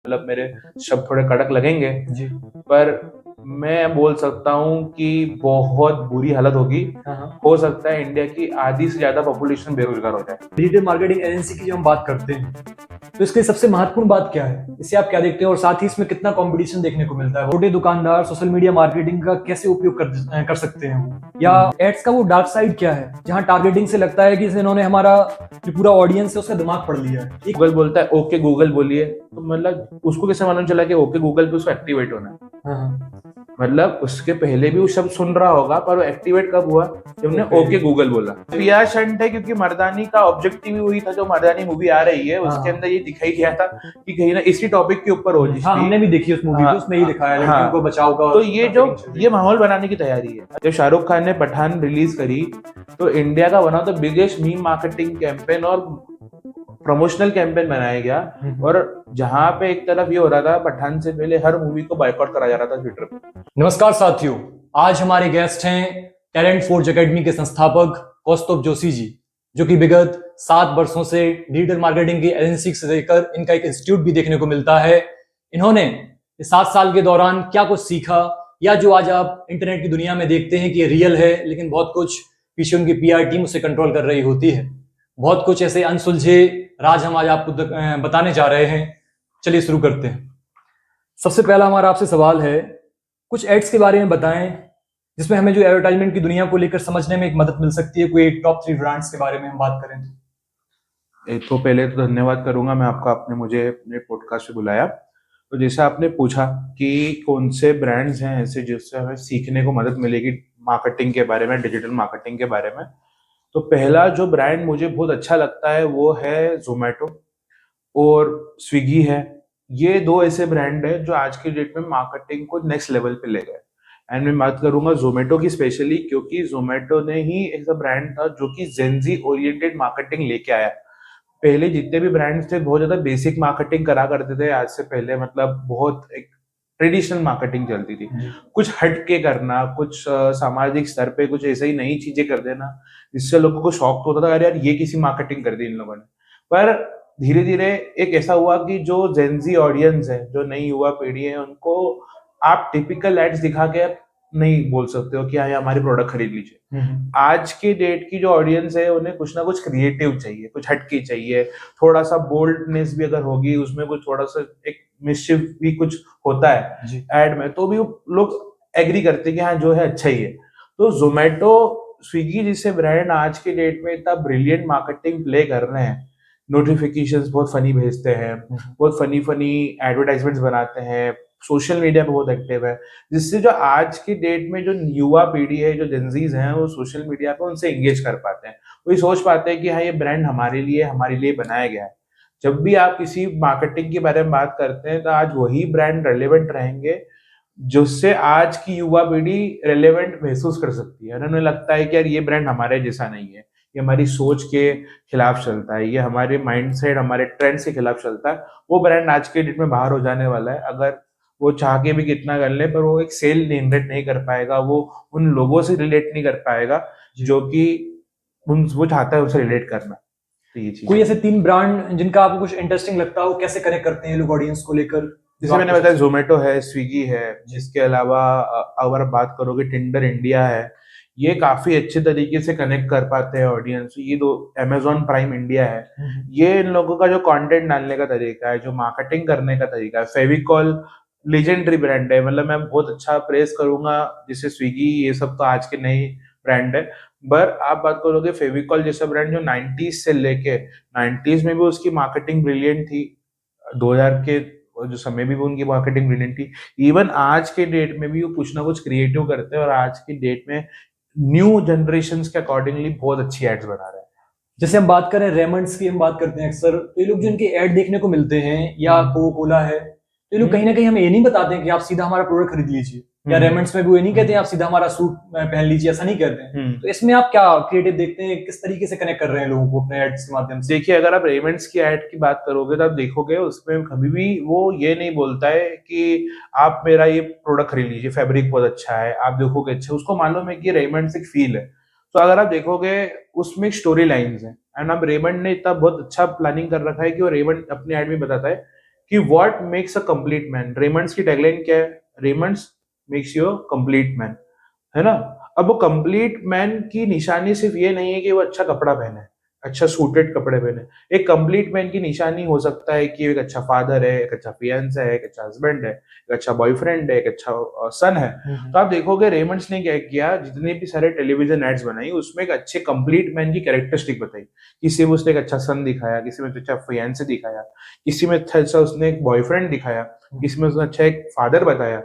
मतलब मेरे शब्द थोड़े कड़क लगेंगे, जी। पर मैं बोल सकता हूँ कि बहुत बुरी हालत होगी। हाँ, हाँ। हो सकता है इंडिया की आधी से ज्यादा पॉपुलेशन बेरोजगार हो जाए। डिजिटल मार्केटिंग एजेंसी की जब हम बात करते हैं, तो इसकी सबसे महत्वपूर्ण बात क्या है? इससे आप क्या देखते हैं और साथ ही इसमें कितना कंपटीशन देखने को मिलता है? छोटे दुकानदार सोशल मीडिया मार्केटिंग का कैसे उपयोग कर सकते हैं वो? या एड्स का वो डार्क साइड क्या है, जहां टारगेटिंग से लगता है कि इन्होंने हमारा जो पूरा ऑडियंस है उसका दिमाग पढ़ लिया है? गूगल बोलता है ओके गूगल बोलिए, तो मतलब उसको कैसे मालूम चला कि ओके गूगल पे उसको एक्टिवेट होना है? हाँ, हाँ। मतलब उसके पहले भी वो शब्द सुन रहा होगा, पर वो एक्टिवेट कब हुआ जब हमने ओके गूगल बोला। पिया शंट है क्योंकि मर्दानी का ऑब्जेक्टिव ही वही था। जो मर्दानी मूवी आ रही है उसके अंदर ये दिखाई दिया था कि कहीं ना इसी टॉपिक के ऊपर हो हाँ, हमने भी देखी उस मूवी को, उसमें यही दिखाया है लड़कियों को बचाव का। तो ये माहौल बनाने की तैयारी है। जब शाहरुख खान ने पठान रिलीज करी तो इंडिया का one of the biggest meme marketing campaign और प्रमोशनल कैंपेन बनाया गया। और जहां पे एक तरफ ये हो रहा था, पठान से पहले हर मूवी को बायकॉट करा जा रहा था ट्विटर पे। नमस्कार साथियों, आज हमारे गेस्ट हैं टैलेंट फोर्ज एकेडमी के संस्थापक कौस्तुभ जोशी जी, जो कि विगत 7 वर्षों से डिजिटल मार्केटिंग की एजेंसी से लेकर इनका एक इंस्टीट्यूट भी देखने को मिलता है। इन्होंने इस 7 साल के दौरान क्या कुछ सीखा, या जो आज आप इंटरनेट की दुनिया में देखते हैं कि ये रियल है, लेकिन बहुत कुछ पीछे उनकी पीआर टीम उसे कंट्रोल कर रही होती है। बहुत कुछ ऐसे अनसुलझे राज हम आज आपको बताने जा रहे हैं। चलिए शुरू करते हैं। सबसे पहला हमारा आपसे सवाल है, कुछ एड्स के बारे में बताएं जिसमें हमें जो एडवर्टाइजमेंट की दुनिया को लेकर समझने में एक मदद मिल सकती है। कोई टॉप 3 ब्रांड्स के बारे में हम बात करें तो पहले तो धन्यवाद करूंगा मैं आपका, आपने मुझे अपने पॉडकास्ट पे बुलाया। तो जैसे आपने पूछा कि कौन से ब्रांड्स हैं ऐसे जिससे हमें सीखने को मदद मिलेगी मार्केटिंग के बारे में, डिजिटल मार्केटिंग के बारे में। तो पहला जो ब्रांड मुझे बहुत अच्छा लगता है वो है जोमेटो और स्विगी है। ये दो ऐसे ब्रांड है जो आज की डेट में मार्केटिंग को नेक्स्ट लेवल पे ले गए। एंड मैं बात करूंगा जोमेटो की स्पेशली, क्योंकि जोमेटो ने ही ऐसा ब्रांड था जो कि जेनजी ओरिएंटेड मार्केटिंग लेके आया। पहले जितने भी ब्रांड्स थे बहुत ज्यादा बेसिक मार्केटिंग करा करते थे आज से पहले, मतलब बहुत एक ट्रेडिशनल मार्केटिंग चलती थी। कुछ हट के करना, कुछ सामाजिक स्तर पे कुछ ऐसे ही नई चीजें कर देना जिससे लोगों को शौक तो होता था, अरे यार ये किसी मार्केटिंग कर दी इन लोगों ने। पर धीरे धीरे एक ऐसा हुआ कि जो जेनजी ऑडियंस है, जो नई युवा पीढ़ी है, उनको आप टिपिकल एड्स दिखा के नहीं बोल सकते हो कि हाँ हमारी प्रोडक्ट खरीद लीजिए। आज के डेट की जो ऑडियंस है उन्हें कुछ ना कुछ क्रिएटिव चाहिए, कुछ हटके चाहिए, थोड़ा सा बोल्डनेस भी अगर होगी उसमें, कुछ थोड़ा सा एक मिस्चिफ भी कुछ होता है एड में, तो भी लोग एग्री करते हैं कि हाँ जो है अच्छा ही है। तो जोमेटो स्विगी जैसे ब्रांड आज के डेट में इतना ब्रिलियंट मार्केटिंग प्ले कर रहे हैं। नोटिफिकेशंस बहुत फनी भेजते हैं, बहुत फनी फनी एडवर्टाइजमेंट्स बनाते हैं, सोशल मीडिया पे बहुत एक्टिव है, जिससे जो आज की डेट में जो युवा पीढ़ी है, जो जेंजीज हैं, वो सोशल मीडिया पे उनसे एंगेज कर पाते हैं। वो ये सोच पाते हैं कि हाँ ये ब्रांड हमारे लिए बनाया गया है। जब भी आप किसी मार्केटिंग के बारे में बात करते हैं तो आज वही ब्रांड रेलेवेंट रहेंगे जिससे आज की युवा पीढ़ी रेलेवेंट महसूस कर सकती है। उन्हें लगता है कि यार ये ब्रांड हमारे जैसा नहीं है, ये हमारी सोच के खिलाफ चलता है, ये हमारे माइंडसेट, हमारे ट्रेंड्स के खिलाफ चलता है। वो ब्रांड आज के डेट में बाहर हो जाने वाला है। अगर वो चाह के भी कितना कर ले, पर वो एक सेल जनरेट नहीं कर पाएगा, वो उन लोगों से रिलेट नहीं कर पाएगा जो कि वो चाहता है उनसे रिलेट करना। तो ये चीज कोई ऐसे 3 ब्रांड जिनका आपको कुछ इंटरेस्टिंग लगता हो, कैसे कनेक्ट करते हैं लोग ऑडियंस को लेकर? जैसे मैंने बताया जोमेटो है, स्विगी है, जिसके अलावा अगर बात करोगे टिंडर इंडिया है। ये काफी अच्छे तरीके से कनेक्ट कर पाते हैं ऑडियंस। ये दो, अमेजोन प्राइम इंडिया है, ये इन लोगों का जो कंटेंट डालने का तरीका है, जो मार्केटिंग करने का तरीका है। फेविकॉल लेजेंडरी ब्रांड है, मतलब मैं बहुत अच्छा प्रेस करूंगा। जैसे स्विगी, ये सब तो आज के नए ब्रांड है, पर आप बात करोगे फेविकॉल जैसा ब्रांड जो 90s से लेके 90s में भी उसकी मार्केटिंग ब्रिलियंट थी, 2000 के जो समय भी वो उनकी मार्केटिंग ब्रिलियंट थी, इवन आज के डेट में भी वो कुछ ना कुछ क्रिएटिव करते हैं और आज की डेट में न्यू जनरेशन के अकॉर्डिंगली बहुत अच्छी एड्स बना रहे हैं। जैसे हम बात करें रेमंड्स की, हम बात करते हैं अक्सर, तो ये लोग जो इनके एड देखने को मिलते हैं, या कोको कोला है, तो ये लोग कहीं ना कहीं हमें ये नहीं बताते हैं कि आप सीधा हमारा प्रोडक्ट खरीद लीजिए, या रेमंड्स में भी वो ये नहीं कहते हैं आप सीधा हमारा सूट पहन लीजिए, ऐसा नहीं कहते हैं। तो इसमें आप क्या क्रिएटिव देखते हैं, किस तरीके से कनेक्ट कर रहे हैं लोगों को अपने एड्स के माध्यम से? देखिए, अगर आप रेमंड्स की एड की बात करोगे तो आप देखोगे उसमें कभी भी वो ये नहीं बोलता है कि आप मेरा ये प्रोडक्ट खरीद लीजिए, फैब्रिक बहुत अच्छा है, आप देखोगे अच्छा, उसको मालूम है कि रेमंड्स एक फील है। तो अगर आप देखोगे उसमें स्टोरी लाइंस है, एंड अब रेमंड ने इतना बहुत अच्छा प्लानिंग कर रखा है कि वो रेमंड अपने एड में बताता है कि what makes a complete man. Raymond's की टैगलाइन क्या है? Raymond's makes you a complete man, है ना। अब वो कंप्लीट मैन की निशानी सिर्फ ये नहीं है कि वो अच्छा कपड़ा पहने, अच्छा सूटेड कपड़े पहने। एक कंप्लीट मैन की निशानी हो सकता है कि एक अच्छा फादर है, एक अच्छा फियांसा है, एक अच्छा हस्बैंड है, एक अच्छा बॉयफ्रेंड है, एक अच्छा सन है। तो आप देखोगे रेमंड्स ने क्या किया, जितने भी सारे टेलीविजन एड्स बनाई उसमें एक अच्छे कंप्लीट मैन की कैरेक्टरिस्टिक बताई। किसी में उसने एक अच्छा सन दिखाया, किसी में अच्छा फियांसे दिखाया, किसी में अच्छा उसने एक बॉयफ्रेंड दिखाया, किसी में उसने अच्छा एक फादर बताया।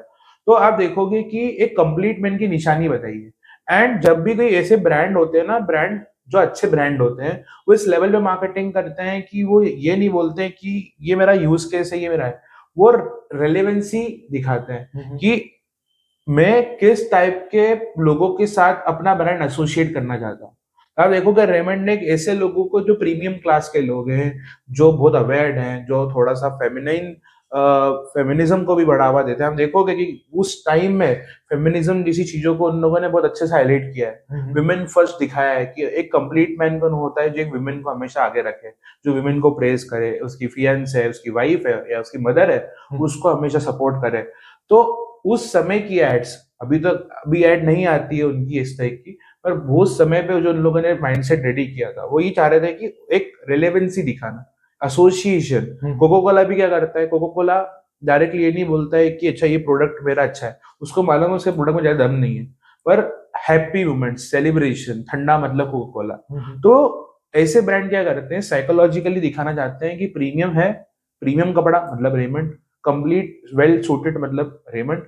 तो आप देखोगे कि एक कंप्लीट मैन की निशानी बताई है। एंड जब भी कोई ऐसे ब्रांड होते हैं ना, ब्रांड जो अच्छे ब्रांड होते हैं, वो इस लेवल पे मार्केटिंग करते हैं कि वो ये नहीं बोलते हैं कि ये मेरा यूज केस है, ये मेरा है। वो रेलेवेंसी दिखाते हैं कि मैं किस टाइप के लोगों के साथ अपना ब्रांड एसोसिएट करना चाहता हूँ। आप देखोगे रेमंड ने ऐसे लोगों को, जो प्रीमियम क्लास के लोग हैं, जो बहुत अवेयर्ड हैं, जो थोड़ा सा फेमिनिज्म को भी बढ़ावा देते हैं। हम देखोगे कि उस टाइम में फेमिनिज्म जैसी चीजों को उन लोगों ने बहुत अच्छे से हाईलाइट किया है। विमेन फर्स्ट दिखाया है कि एक कंप्लीट मैन कौन होता है, जो एक विमेन को हमेशा आगे रखे, जो विमेन को प्रेज करे, उसकी फियंस है, उसकी वाइफ है या उसकी मदर है, उसको हमेशा सपोर्ट करे। तो उस समय की एड्स, अभी एड नहीं आती है उनकी इस टाइप की, पर वो समय पे जो उन लोगों ने माइंडसेट रेडी किया था, वो ये चाह रहे थे कि एक रेलेवेंसी दिखाना, एसोसिएशन। कोको कोला भी क्या करता है, कोको कोला डायरेक्टली ये नहीं बोलता है कि अच्छा ये प्रोडक्ट मेरा अच्छा है, उसको मालूम है उसके प्रोडक्ट में ज्यादा दम नहीं है, पर हैप्पी मोमेंट, सेलिब्रेशन, ठंडा मतलब कोको कोला। तो ऐसे ब्रांड क्या करते हैं, साइकोलॉजिकली दिखाना चाहते हैं कि प्रीमियम है, प्रीमियम कपड़ा मतलब रेमंड, कंप्लीट वेल सूटेड मतलब रेमंड,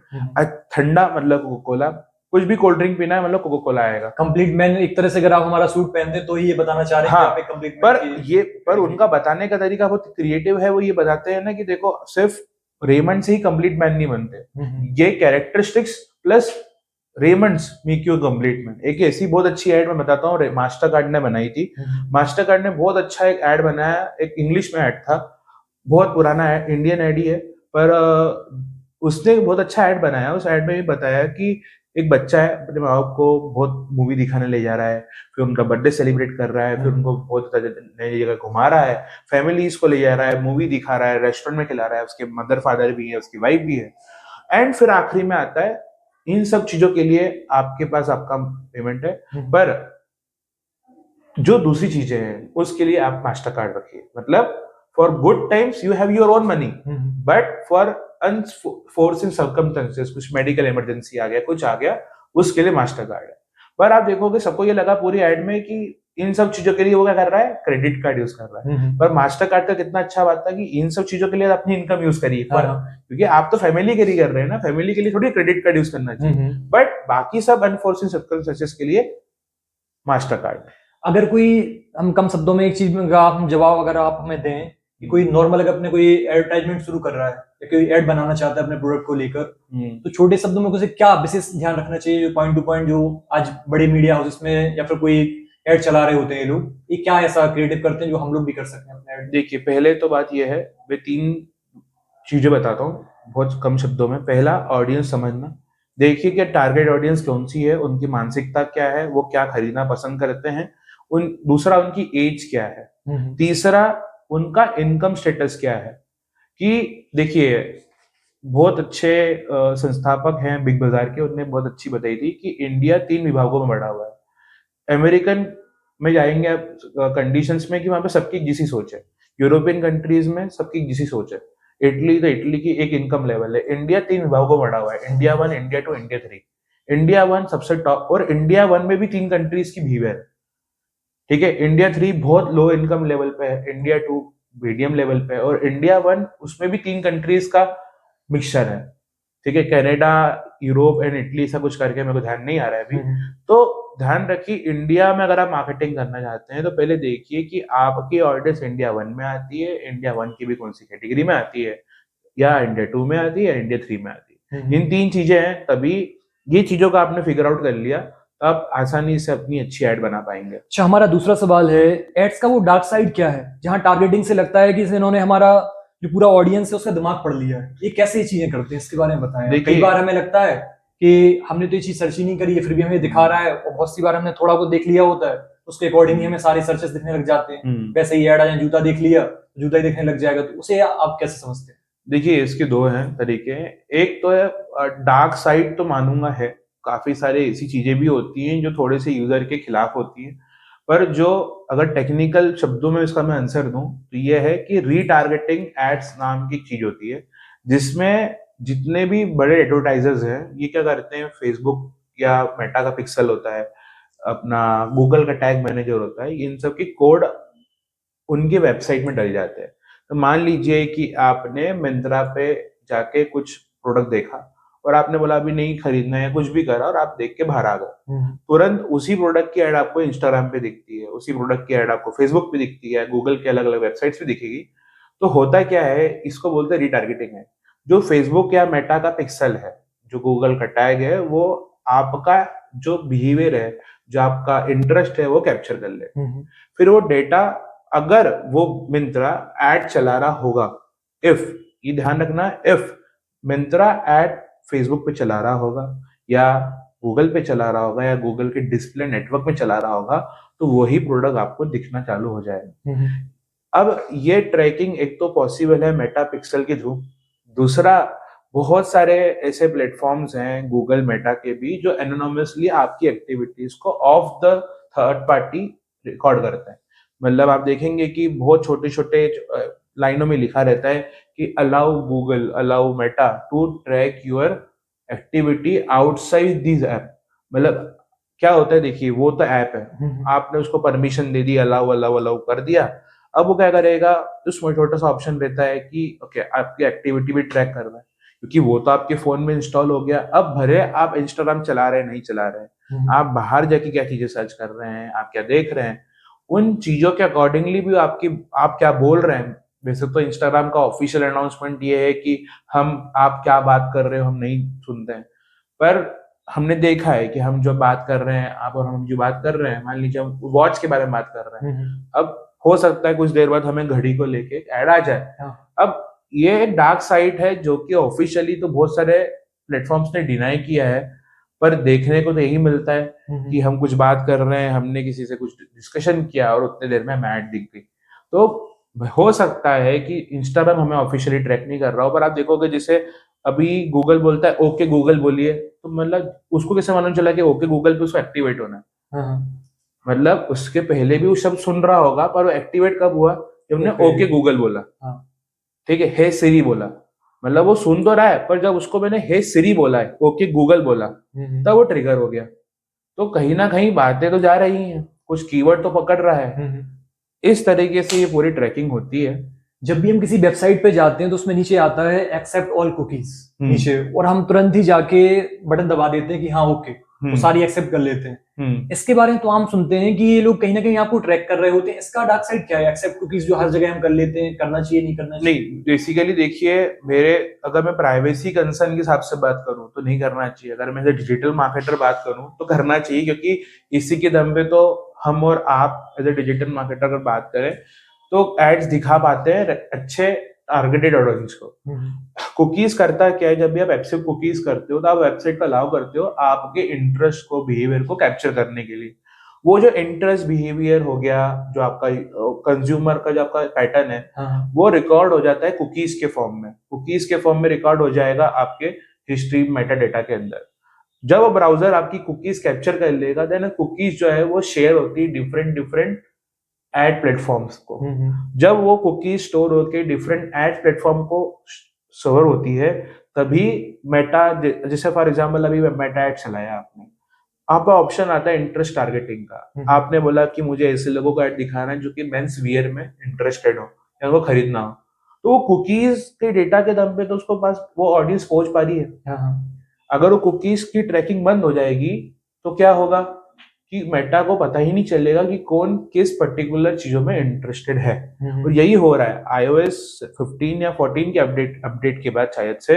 ठंडा मतलब कोको कोला, कुछ भी कोल्ड ड्रिंक पीना है मतलब कोको कोला आएगा। कंप्लीट मैन एक तरह से अगर आप हमारा सूट पहनते हैं तो ही ये बताना चाह रहे हैं हाँ, कि आप एक कंप्लीट मैन पर उनका बताने का तरीका बहुत क्रिएटिव है। वो ये बताते हैं ना कि देखो, सिर्फ रेमंड से ही कंप्लीट मैन नहीं बनते, ये characteristics plus Raymond's make you complete man. एक ऐसी बहुत अच्छी एड मैं बताता हूँ, मास्टर कार्ड ने बनाई थी। मास्टर कार्ड ने बहुत अच्छा एक एड बनाया, एक इंग्लिश में एड था, बहुत पुराना है, इंडियन एड ही है, पर उसने बहुत अच्छा एड बनाया। उस एड में भी बताया कि एक बच्चा है, अपने माँ बाप को बहुत मूवी दिखाने ले जा रहा है, फिर उनका बर्थडे सेलिब्रेट कर रहा है, फिर उनको बहुत नई जगह घुमा रहा है, फैमिलीज को ले जा रहा है, मूवी दिखा रहा है, रेस्टोरेंट में खिला रहा है, उसके मदर फादर भी है, उसकी वाइफ भी है। एंड फिर आखिरी में आता है, इन सब चीजों के लिए आपके पास आपका पेमेंट है, पर जो दूसरी चीजें हैं उसके लिए आप मास्टर कार्ड रखिए। मतलब for good times you have your own money, but for unforeseen circumstances, कुछ मेडिकल इमरजेंसी आ गया, कुछ आ गया, उसके लिए मास्टर कार्ड है। पर आप देखोगे सबको ये लगा पूरी एड में कि इन सब चीजों के लिए वो क्या कर रहा है, क्रेडिट कार्ड यूज कर रहा है। पर मास्टर कार्ड का कितना अच्छा बात था कि इन सब चीजों के लिए अपनी इनकम यूज करिए, पर क्योंकि आप तो फैमिली के लिए कर रहे हैं ना, फैमिली के लिए थोड़ी क्रेडिट कार्ड यूज करना चाहिए, बट बाकी सब अनफोर्सिन सर्कमस्टेंसेस के लिए मास्टर कार्ड। अगर कोई, हम कम शब्दों में एक चीज में आप जवाब अगर आप हमें दें कि कोई नॉर्मल अगर अपने कोई एडवर्टाइजमेंट शुरू कर रहा है या कोई एड बनाना चाहता है अपने प्रोडक्ट को लेकर, तो छोटे शब्दों में उसे क्या विशेष ध्यान रखना चाहिए, जो पॉइंट टू पॉइंट जो आज बड़े मीडिया हाउसेस में या फिर कोई एड चला रहे होते हैं लोग, ये क्या ऐसा क्रिएटिव करते हैं जो हम लोग भी कर सकते हैं अपने एड? देखिए, पहले तो बात यह है, मैं 3 चीजें बताता हूँ बहुत कम शब्दों में। पहला, ऑडियंस समझना। देखिए कि टारगेट ऑडियंस कौन सी है, उनकी मानसिकता क्या है, वो क्या खरीदना पसंद करते हैं। दूसरा, उनकी एज क्या है। तीसरा, उनका इनकम स्टेटस क्या है। कि देखिए, बहुत अच्छे संस्थापक हैं बिग बाजार के, उन्होंने बहुत अच्छी बताई थी कि इंडिया 3 विभागों में बढ़ा हुआ है। अमेरिकन में जाएंगे आप कंडीशंस में कि वहां पे सबकी जिसी सोच है, यूरोपियन कंट्रीज में सबकी जिसी सोच है, इटली तो इटली की एक इनकम लेवल है। इंडिया 3 विभागों में बढ़ा हुआ है, इंडिया 1, इंडिया 2, इंडिया 3। इंडिया 1 सबसे टॉप, और इंडिया 1 में भी 3 कंट्रीज की भीड़ है, ठीक है। इंडिया 3 बहुत लो इनकम लेवल पे है, इंडिया 2 मीडियम लेवल पे है, और इंडिया 1 उसमें भी 3 कंट्रीज का मिक्सचर है, ठीक है। कनाडा, यूरोप एंड इटली, ऐसा कुछ करके, मेरे को ध्यान नहीं आ रहा है अभी। तो ध्यान रखिए, इंडिया में अगर आप मार्केटिंग करना चाहते हैं तो पहले देखिए कि आपकी ऑडियंस इंडिया 1 में आती है, इंडिया 1 की भी कौन सी कैटेगरी में आती है, या इंडिया 2 में आती है, या इंडिया 3 में आती है। इन 3 चीजें हैं, तभी ये चीजों का आपने फिगर आउट कर लिया, आप आसानी से अपनी अच्छी एड बना पाएंगे। अच्छा, हमारा दूसरा सवाल है, एड्स का वो डार्क साइड क्या है, जहां टारगेटिंग से लगता है कि इन्होंने हमारा जो पूरा ऑडियंस है उसका दिमाग पढ़ लिया है, ये कैसे ये चीजें करते हैं, इसके बारे में बताएं। कई बार हमें लगता है कि हमने तो ये चीज सर्च ही नहीं करी है, फिर भी हमें दिखा रहा है, और बहुत सी बार हमने थोड़ा बहुत देख लिया होता है, उसके अकॉर्डिंग ही हमें सारे सर्चेस दिखने लग जाते हैं। वैसे ही ऐड आ जाए, जूता देख लिया, जूता ही देखने लग जाएगा, तो उसे आप कैसे समझते हैं? देखिए इसके दो हैं तरीके। एक तो है डार्क साइड, तो मानूंगा है, काफी सारे ऐसी चीजें भी होती हैं जो थोड़े से यूजर के खिलाफ होती हैं। पर जो, अगर टेक्निकल शब्दों में इसका मैं आंसर दूं तो ये है कि रीटारगेटिंग एड्स नाम की एक चीज होती है, जिसमें जितने भी बड़े एडवर्टाइजर्स हैं ये क्या करते हैं, फेसबुक या मेटा का पिक्सल होता है, अपना गूगल का टैग मैनेजर होता है, इन सब की कोड उनके वेबसाइट में डल जाते हैं। तो मान लीजिए कि आपने मिंत्रा पे जाके कुछ प्रोडक्ट देखा और आपने बोला अभी नहीं खरीदना है, कुछ भी करा और आप देख के बाहर आ गए, तुरंत उसी प्रोडक्ट की ऐड आपको इंस्टाग्राम पे दिखती है, उसी प्रोडक्ट की ऐड आपको फेसबुक पे दिखती है, गूगल के अलग अलग वेबसाइट्स पे दिखेगी। तो होता क्या है, इसको बोलते हैं रिटारगेटिंग है। जो फेसबुक या मेटा का पिक्सल है, जो गूगल का टैग है, वो आपका जो बिहेवियर है, जो आपका इंटरेस्ट है वो कैप्चर कर ले। फिर वो डेटा, अगर वो मिंत्रा एड चला रहा होगा, इफ, ये ध्यान रखना, इफ मिंत्रा एड फेसबुक पे चला रहा होगा या गूगल पे चला रहा होगा या गूगल के डिस्प्ले नेटवर्क में चला रहा होगा, तो वही प्रोडक्ट आपको दिखना चालू हो जाएगा। अब ये ट्रैकिंग एक तो पॉसिबल है मेटा पिक्सल के थ्रू, दूसरा बहुत सारे ऐसे प्लेटफॉर्म्स हैं गूगल मेटा के भी जो एनोनिमसली आपकी एक्टिविटीज को of the third party record करते हैं। मतलब आप देखेंगे कि बहुत छोटे छोटे लाइनों में लिखा रहता है कि allow Google, allow Meta to track your activity outside this app. मतलब क्या होता है, देखिए वो तो ऐप है, आपने उसको परमिशन दे दी, अलाउ अलाउ अलाउ कर दिया। अब वो क्या करेगा, उसमें छोटा सा ऑप्शन रहता है कि ओके आपकी एक्टिविटी भी ट्रैक कर रहा है, क्योंकि वो तो आपके फोन में इंस्टॉल हो गया। अब भले आप इंस्टाग्राम चला रहे हैं नहीं चला रहे हैं, आप बाहर जाके क्या चीजें सर्च कर रहे हैं, आप क्या देख रहे हैं, उन चीजों के अकॉर्डिंगली भी आपकी, आप क्या बोल रहे हैं। वैसे तो इंस्टाग्राम का ऑफिशियल अनाउंसमेंट ये है कि हम, आप क्या बात कर रहे हो हम नहीं सुनते हैं, पर हमने देखा है कि हम जो बात कर रहे हैं, आप और हम जो बात कर रहे हैं, मान लीजिए हम वॉच के बारे में बात कर रहे हैं, अब हो सकता है कुछ देर बाद हमें घड़ी को लेके एक ऐड आ जाए। अब ये एक डार्क साइड है जो कि ऑफिशियली तो बहुत सारे प्लेटफॉर्म्स ने डिनाई किया है, पर देखने को तो यही मिलता है कि हम कुछ बात कर रहे हैं, हमने किसी से कुछ डिस्कशन किया और उतने देर में हमें ऐड दिख गई। तो हो सकता है कि इंस्टाग्राम हमें ऑफिशियली ट्रैक नहीं कर रहा हो, पर आप देखोगे जैसे अभी गूगल बोलता है ओके गूगल बोलिए, तो मतलब उसको कैसे मालूम चला कि ओके गूगल पे उसको एक्टिवेट होना है। मतलब उसके पहले भी वो शब्द सुन रहा होगा, पर वो एक्टिवेट कब हुआ, जब हमने ओके गूगल बोला। ठीक है, हे सिरी बोला, मतलब वो सुन तो रहा है, पर जब उसको मैंने हे सिरी बोला है, ओके गूगल बोला, तब वो ट्रिगर हो गया। तो कहीं ना कहीं बातें तो जा रही हैं, कुछ कीवर्ड तो पकड़ रहा है। इस तरीके से ये पूरी ट्रैकिंग होती है। जब भी हम किसी वेबसाइट पे जाते हैं तो उसमें नीचे आता है एक्सेप्ट ऑल कुकीज नीचे, और हम तुरंत ही जाके बटन दबा देते हैं कि हाँ ओके, तो सारी एक्सेप्ट कर लेते हैं। इसके बारे में तो हम सुनते हैं कि ये लोग कहीं ना कहीं आपको ट्रैक कर रहे होते हैं। इसका डार्क साइड क्या है, एक्सेप्ट कुकीज जो हर जगह हम कर लेते हैं, करना चाहिए नहीं करना चाहिए? नहीं, बेसिकली देखिए, मेरे, अगर मैं प्राइवेसी कंसर्न के हिसाब से बात करूं तो नहीं करना चाहिए। अगर मैं डिजिटल मार्केटर बात करूं तो करना चाहिए, क्योंकि इसी के दम पे तो हम और आप एज ए डिजिटल मार्केटर अगर बात करें तो एड्स दिखा पाते हैं अच्छे टारगेटेड ऑडियंस को। कुकीज करता क्या है, जब भी आप ऐप से कुकीज करते हो तो आप वेबसाइट पर अलाउ करते हो आपके इंटरेस्ट को, बिहेवियर को कैप्चर करने के लिए। वो जो इंटरेस्ट बिहेवियर हो गया, जो आपका कंज्यूमर का जो आपका पैटर्न है, वो रिकॉर्ड हो जाता है कुकीज के फॉर्म में। कुकीज के फॉर्म में रिकॉर्ड हो जाएगा आपके हिस्ट्री मेटा डेटा के अंदर। जब वो ब्राउजर आपकी कुकीज कैप्चर कर लेगा, देन कुकीज जो है वो शेयर होती है डिफरेंट डिफरेंट एड प्लेटफॉर्म्स को। जब वो कुकीज स्टोर होकर डिफरेंट एड प्लेटफॉर्म को स्टोर होती है, तभी मेटा, जैसे फॉर एग्जांपल अभी मेटा एड चलाया आपने, आपका ऑप्शन आता है इंटरेस्ट टारगेटिंग का। आपने बोला कि मुझे ऐसे लोगों को ऐड दिखाना है जो कि मेंस वियर में इंटरेस्टेड हो या उनको खरीदना हो, तो वो कुकीज के डेटा के दम पे तो उसको पास वो ऑडियंस पहुंच पा रही है। अगर वो कुकीज की ट्रैकिंग बंद हो जाएगी तो क्या होगा कि मेटा को पता ही नहीं चलेगा कि कौन किस पर्टिकुलर चीजों में इंटरेस्टेड है। और यही हो रहा है iOS 15 या 14 के अपडेट के बाद शायद से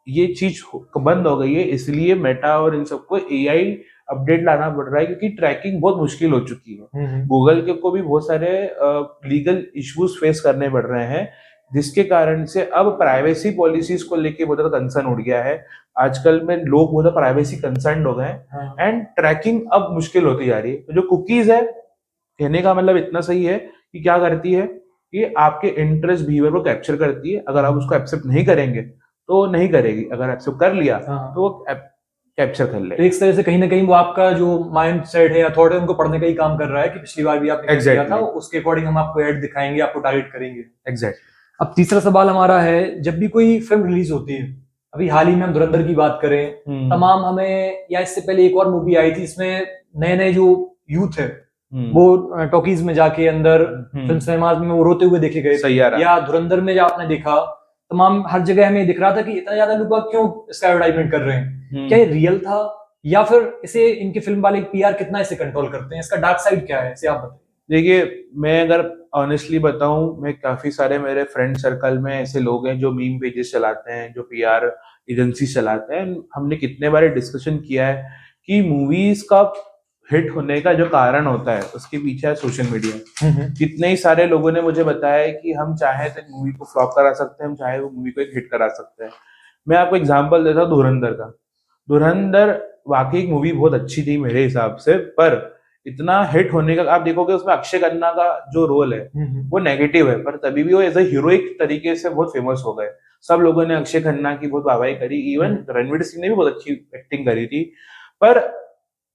ये चीज बंद हो गई है। इसलिए मेटा और इन सबको AI अपडेट लाना पड़ रहा है, क्योंकि ट्रैकिंग बहुत मुश्किल हो चुकी है। गूगल के को भी बहुत सारे लीगल इश्यूज फेस करने पड़ रहे हैं, जिसके कारण से अब प्राइवेसी पॉलिसीज को लेके बहुत ज्यादा कंसर्न उठ गया है। आजकल में लोग बहुत ज्यादा प्राइवेसी कंसर्न हो गए हैं, एंड ट्रैकिंग अब मुश्किल होती जा रही है। तो जो कुकीज है, कहने का मतलब इतना सही है कि क्या करती है कि आपके इंटरेस्ट बिहेवियर को कैप्चर करती है। अगर आप उसको एक्सेप्ट नहीं करेंगे तो नहीं करेगी, अगर एक्सेप्ट कर लिया हाँ। तो वो कैप्चर कर तो ले। एक तरह से कहीं ना कहीं वो आपका जो माइंड सेट है या थॉट है उनको पढ़ने का ही काम कर रहा है कि पिछली बार भी आपने क्या किया था, Exactly. उसके अकॉर्डिंग हम आपको ऐड दिखाएंगे, आपको टारगेट करेंगे। एग्जैक्टली। अब तीसरा सवाल हमारा है, जब भी कोई फिल्म रिलीज होती है, अभी हाल ही में हम धुरंधर की बात करें, तमाम हमें, या इससे पहले एक और मूवी आई थी इसमें नए नए जो यूथ है वो टॉकीज में जाके अंदर फिल्म सिनेमाज में वो रोते हुए देखे गए थे। सैयारा। या धुरंधर में जो आपने देखा, तमाम हर जगह हमें दिख रहा था कि इतना ज्यादा लोग क्यों इसका एडवर्टाइजमेंट कर रहे हैं, क्या ये रियल था या फिर इसे इनके फिल्म वाले पीआर कितना इसे कंट्रोल करते हैं, इसका डार्क साइड क्या है, इसे आप बताइए। देखिए, मैं अगर ऑनेस्टली बताऊं, मैं काफी सारे मेरे फ्रेंड सर्कल में ऐसे लोग हैं जो मीम पेजेस चलाते हैं, जो पीआर एजेंसी चलाते हैं। हमने कितने बार डिस्कशन किया है कि मूवीज का हिट होने का जो कारण होता है उसके पीछे है सोशल मीडिया। कितने ही सारे लोगों ने मुझे बताया है कि हम चाहे तो मूवी को फ्लॉप करा सकते हैं, हम चाहे वो मूवी को एक हिट करा सकते हैं। मैं आपको एग्जांपल देता हूँ धुरंधर का। धुरंधर वाकई एक मूवी बहुत अच्छी थी मेरे हिसाब से, पर इतना हिट होने का आप देखोगे उसमें अक्षय खन्ना का जो रोल है वो नेगेटिव है, पर तभी भी वो एज ए हीरोइक तरीके से बहुत फेमस हो गए। सब लोगों ने अक्षय खन्ना की बहुत वाहवाही करी, इवन रणवीर सिंह ने भी बहुत अच्छी एक्टिंग करी थी। पर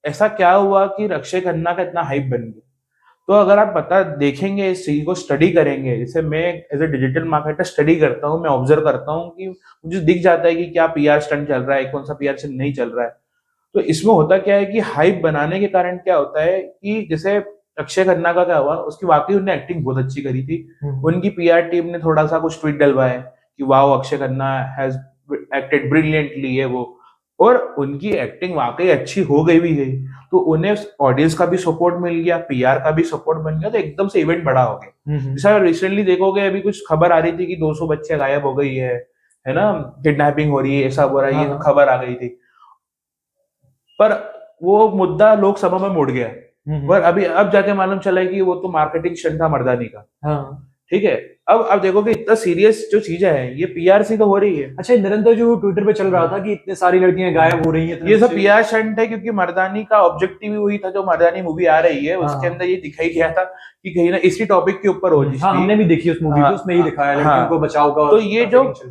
ऐसा क्या हुआ कि अक्षय खन्ना का इतना हाइप बन गया? तो अगर आप बता देखेंगे, इस चीज को स्टडी करेंगे, जैसे मैं as a digital marketer study करता हूँ, मैं ऑब्जर्व करता हूँ कि मुझे दिख जाता है कि क्या पीआर स्टंट चल रहा है, कौन सा पीआर स्टंट नहीं चल रहा है। तो इसमें होता क्या है कि हाइप बनाने के कारण क्या होता है कि जैसे अक्षय खन्ना का क्या हुआ, उसकी वाकई उन्होंने एक्टिंग बहुत अच्छी करी थी। उनकी पीआर टीम ने थोड़ा सा कुछ ट्वीट डलवाए कि wow Akshay Khanna has acted brilliantly, है वो, और उनकी एक्टिंग वाकई अच्छी हो गई भी है। तो उन्हें ऑडियंस का भी सपोर्ट मिल गया, पीआर का भी सपोर्ट बन गया, तो एकदम से इवेंट बड़ा हो गया। जैसा रिसेंटली देखोगे, अभी कुछ खबर आ रही थी कि 200 बच्चे गायब हो गई है ना, किडनैपिंग हो रही है, ऐसा हो रहा है, ये खबर आ गई थी। पर वो मुद्दा लोकसभा में मुड़ गया। पर अभी अब जाके मालूम चला है कि वो तो मार्केटिंग स्टंट था मर्दानी का। हाँ। ठीक है, अब देखो कि इतना सीरियस जो चीजें हैं ये पीआर से तो हो रही है। अच्छा, निरंतर जो ट्विटर पे चल रहा था कि इतने सारी लड़कियां गायब हो रही हैं, ये सब पीआर स्टंट है, क्योंकि मर्दानी का ऑब्जेक्टिव ही वही था। जो मर्दानी मूवी आ रही है उसके अंदर ये दिखाई गया था कि कहीं ना इसी टॉपिक के ऊपर हो। हाँ, हमने भी देखी उस मूवी को, उसमें ही दिखाया लड़कियों को बचाव का। तो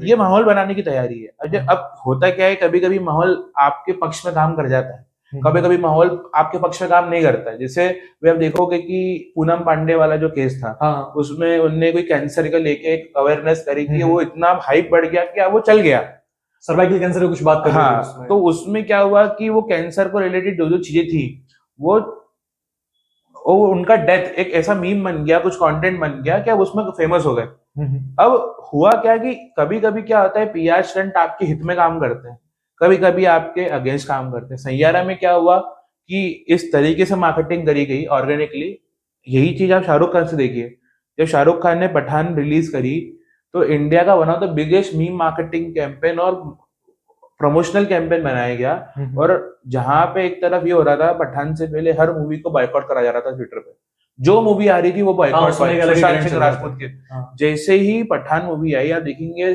ये माहौल बनाने की तैयारी है। अब होता क्या है, कभी कभी माहौल आपके पक्ष में काम कर जाता है, कभी कभी माहौल आपके पक्ष में काम नहीं करता है। जैसे वे आप देखोगे कि पूनम पांडे वाला जो केस था, उसमें उनने कोई कैंसर का लेके एक अवेयरनेस करी कि वो इतना हाइप बढ़ गया कि वो चल गया। सर्वाइकल कैंसर की कुछ बात कर रहे थे। तो उसमें क्या हुआ कि वो कैंसर को रिलेटेड जो जो चीजें थी वो उनका डेथ एक ऐसा मीम बन गया, कुछ कंटेंट बन गया, क्या उसमें फेमस हो गए। अब हुआ क्या कि कभी कभी क्या होता है, पीआर स्टंट आपके हित में काम करते हैं, कभी कभी आपके अगेंस्ट काम करते हैं। सैयारा में क्या हुआ कि इस तरीके से मार्केटिंग करी गई ऑर्गेनिकली। यही चीज आप शाहरुख खान से देखिए, जब शाहरुख खान ने पठान रिलीज करी तो इंडिया का one of the biggest meme marketing campaign और प्रमोशनल कैंपेन बनाया गया। और जहां पे एक तरफ ये हो रहा था, पठान से पहले हर मूवी को बायकॉट करा जा रहा था ट्विटर पे, जो मूवी आ रही थी वो बायकॉट। सुशांत सिंह राजपूत के जैसे ही पठान मूवी आई, आप देखेंगे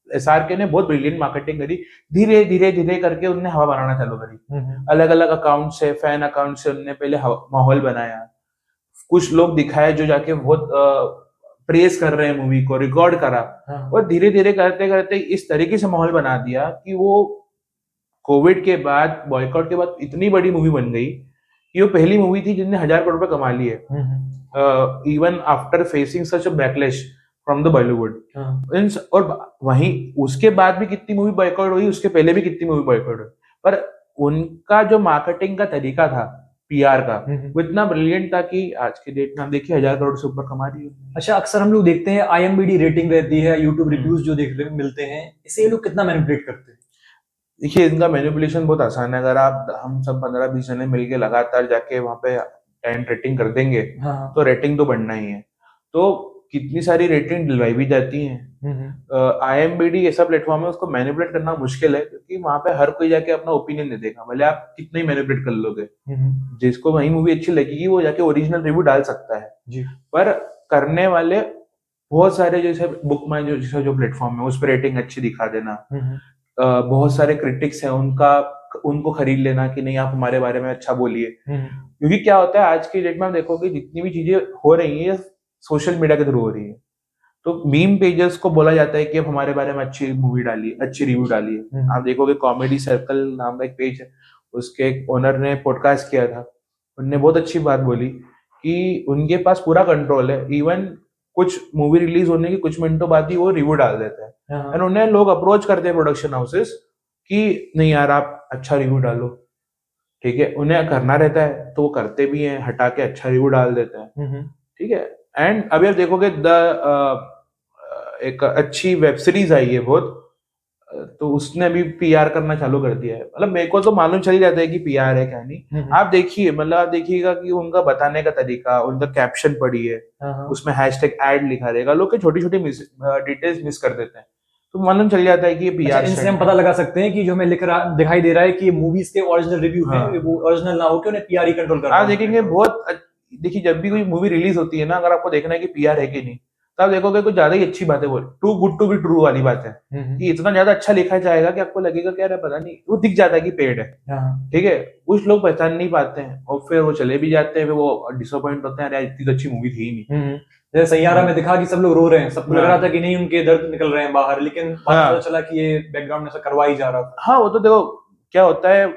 एसआरके ने बहुत ब्रिलियंट मार्केटिंग करी। धीरे धीरे धीरे करके उन्होंने हवा बनाना चालू करी। अलग अलग अकाउंट से, फैन अकाउंट से उन्होंने पहले माहौल बनाया, कुछ लोग दिखाए जो जाके बहुत प्रेस कर रहे हैं मूवी को, रिकॉर्ड करा, और धीरे धीरे करते करते इस तरीके से माहौल बना दिया कि वो कोविड के बाद, बॉयकॉट के बाद इतनी बड़ी मूवी बन गई कि वो पहली मूवी थी जिसने 1,000 करोड़ रुपए कमा लिए, even after facing such a backlash from the Bollywood. और वहीं उसके बाद भी कितनी मूवी बॉयकॉट हुई, उसके पहले भी कितनी मूवी बॉयकॉट हुई, पर उनका जो मार्केटिंग का तरीका था पीआर का, वो इतना ब्रिलियंट था कि आज के डेट में आप देखिए 1,000 करोड़ से ऊपर कमा रही है। अच्छा, अक्सर हम लोग देखते हैं IMDb रेटिंग रहती है, यूट्यूब रिव्यूज जो देखने को मिलते हैं, इसे ये लोग कितना मैनिपुलेट करते हैं? देखिए, इनका मैनिपुलेशन बहुत आसान है। अगर हम सब 15-20 जने मिलके लगातार जाके वहां पे रेटिंग कर देंगे, तो रेटिंग तो बढ़ना ही है। तो कितनी सारी रेटिंग दिलवाई भी जाती हैं। IMDb ऐसा प्लेटफॉर्म है, उसको मैनिपुलेट करना मुश्किल है, क्योंकि वहां पे हर कोई जाके अपना ओपिनियन दे देगा, भले आप कितना ही मैनिपुलेट कर लोगे। जिसको वही मूवी अच्छी लगेगी वो जाके ओरिजिनल रिव्यू डाल सकता है जी। पर करने वाले बहुत सारे, जैसे बुक माई जो प्लेटफॉर्म है उस पर रेटिंग अच्छी दिखा देना, बहुत सारे क्रिटिक्स हैं उनको खरीद लेना कि नहीं आप हमारे बारे में अच्छा बोलिए। क्योंकि क्या होता है आज की डेट में आप देखोगे जितनी भी चीजें हो रही है सोशल मीडिया के थ्रू हो रही है। तो मीम पेजेस को बोला जाता है कि अब हमारे बारे में अच्छी मूवी डालिए, अच्छी रिव्यू डालिए। आप देखोगे कॉमेडी सर्कल नाम का एक पेज है, उसके एक ओनर ने पॉडकास्ट किया था, उनने बहुत अच्छी बात बोली कि उनके पास पूरा कंट्रोल है, इवन कुछ मूवी रिलीज होने के कुछ मिनटों बाद ही वो रिव्यू डाल देते हैं। एंड उन्हें लोग अप्रोच करते हैं प्रोडक्शन हाउसेस कि नहीं यार आप अच्छा रिव्यू डालो, ठीक है, उन्हें करना रहता है तो वो करते भी हैं, हटा के अच्छा रिव्यू डाल देते हैं, ठीक है। एंड अभी आप देखोगे एक अच्छी वेब सीरीज आई है बहुत, तो उसने अभी पीआर करना चालू कर दिया है। मतलब मेरे को तो मालूम चल ही जाता है कि पीआर है क्या नहीं। आप देखिए, मतलब आप देखिएगा कि उनका बताने का तरीका, उनका कैप्शन पढ़िए, उसमें हैशटैग ऐड लिखा रहेगा, लोग के छोटी छोटी डिटेल्स मिस कर देते हैं, तो मालूम चल जाता है कि ये अच्छा, पीआर इनसे हम पता लगा सकते हैं कि जो हमें लिख रहा दिखाई दे रहा है कि मूवीज के ओरिजिनल रिव्यू हाँ। हैं वो ओरिजिनल ना होकर उन्हें पीआर ही कंट्रोल करना आप देखेंगे देखिए जब भी कोई मूवी रिलीज होती है ना, अगर आपको देखना है कि पीआर है कि नहीं, तो आप देखोगे कुछ ज्यादा ही अच्छी बातें बोल, too good to be true वाली बात है कि इतना ज्यादा अच्छा लिखा जाएगा कि आपको लगेगा कि यार पता नहीं, वो दिख जाता है कि पेड है, ठीक है। कुछ लोग पहचान नहीं पाते हैं और फिर वो चले भी जाते हैं, फिर वो डिसअपॉइंट होते हैं, अरे इतनी तो अच्छी मूवी थी ही नहीं। जैसे सैयारा में दिखा कि सब लोग रो रहे हैं, सबको लग रहा था कि नहीं उनके दर्द निकल रहे हैं बाहर, लेकिन बाद में पता चला कि ये बैकग्राउंड में से करवा ही जा रहा था। हाँ, वो तो देखो क्या होता है,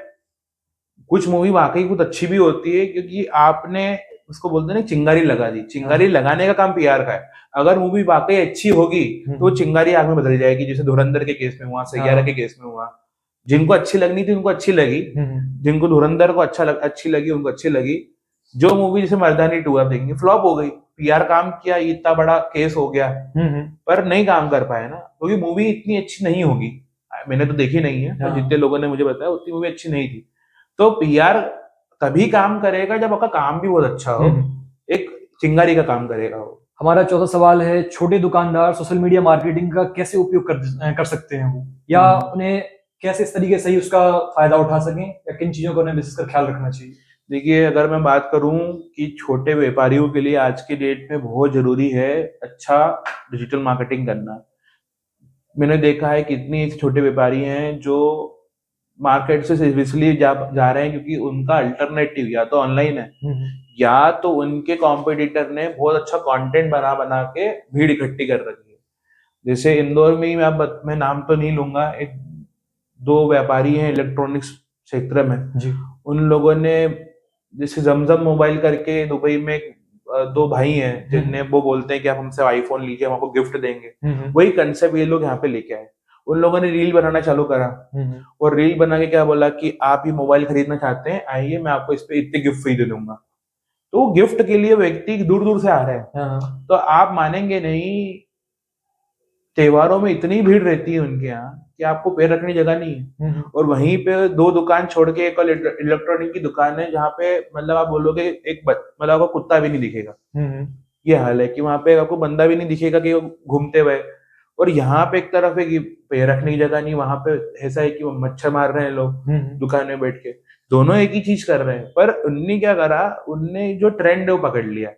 कुछ मूवी वाकई कुछ अच्छी भी होती है क्योंकि आपने उसको बोलते हैं ना चिंगारी लगा दी, चिंगारी लगाने का काम पीआर का है। अगर मूवी वाकई अच्छी होगी तो वो चिंगारी आग में बदल जाएगी, जैसे धुरंधर के केस में हुआ, सैयारा के केस में हुआ। जिनको अच्छी लगनी थी उनको अच्छी लगी, जिनको धुरंधर को अच्छी लगी उनको अच्छी लगी। जो मूवी जैसे मर्दानी 2 आप देखेंगे फ्लॉप हो गई, पीआर काम किया, इतना बड़ा केस हो गया, पर नहीं काम कर पाए ना, क्योंकि मूवी इतनी अच्छी नहीं होगी। मैंने तो देखी नहीं है, पर जितने लोगों ने मुझे बताया उतनी मूवी अच्छी नहीं थी। तो पीआर तभी काम करेगा जब आपका काम भी बहुत अच्छा हो, एक चिंगारी का काम करेगा वो। हमारा चौथा सवाल है, छोटे दुकानदार सोशल मीडिया मार्केटिंग का कैसे उपयोग कर सकते हैं वो, या उन्हें कैसे इस तरीके से ही उसका फायदा उठा सकें, या किन चीजों का उन्हें विशेषकर ख्याल रखना चाहिए? देखिए, अगर मैं बात करूं कि छोटे व्यापारियों के लिए आज की डेट में बहुत जरूरी है अच्छा डिजिटल मार्केटिंग करना। मैंने देखा है कितने छोटे व्यापारी हैं जो मार्केट से इसलिए जा रहे हैं क्योंकि उनका अल्टरनेटिव या तो ऑनलाइन है, या तो उनके कॉम्पिटिटर ने बहुत अच्छा कंटेंट बना बना के भीड़ इकट्ठी कर रखी है। जैसे इंदौर में ही मैं नाम तो नहीं लूंगा, एक 2 व्यापारी हैं इलेक्ट्रॉनिक्स क्षेत्र में जी। उन लोगों ने जैसे जमजम मोबाइल करके दुबई में 2 भाई हैं जिनने वो बोलते हैं कि आप हमसे आईफोन लीजिए, हम आपको गिफ्ट देंगे। वही कंसेप्ट ये लोग यहाँ पे लेके आए। उन लोगों ने रील बनाना चालू करा और रील बना के क्या बोला कि आप ये मोबाइल खरीदना चाहते हैं, आइए मैं आपको इस पे इतने गिफ्ट फ्री दे दूंगा। तो गिफ्ट के लिए व्यक्ति दूर दूर से आ रहे हैं। तो आप मानेंगे नहीं, त्योहारों में इतनी भीड़ रहती है उनके यहाँ कि आपको पैर रखने जगह नहीं है। और वहीं पे 2 दुकान छोड़ के एक इलेक्ट्रॉनिक की दुकान है जहाँ पे मतलब आप बोलोगे एक मतलब आपको कुत्ता भी नहीं दिखेगा। ये हाल है कि वहां पे आपको बंदा भी नहीं दिखेगा कि वो घूमते हुए। और यहाँ पे एक तरफ है कि पैर रखने की जगह नहीं, वहां पे ऐसा है कि वो मच्छर मार रहे हैं लोग दुकान में बैठ के। दोनों एक ही चीज कर रहे हैं, पर उनने क्या करा, उनने जो ट्रेंड है वो पकड़ लिया।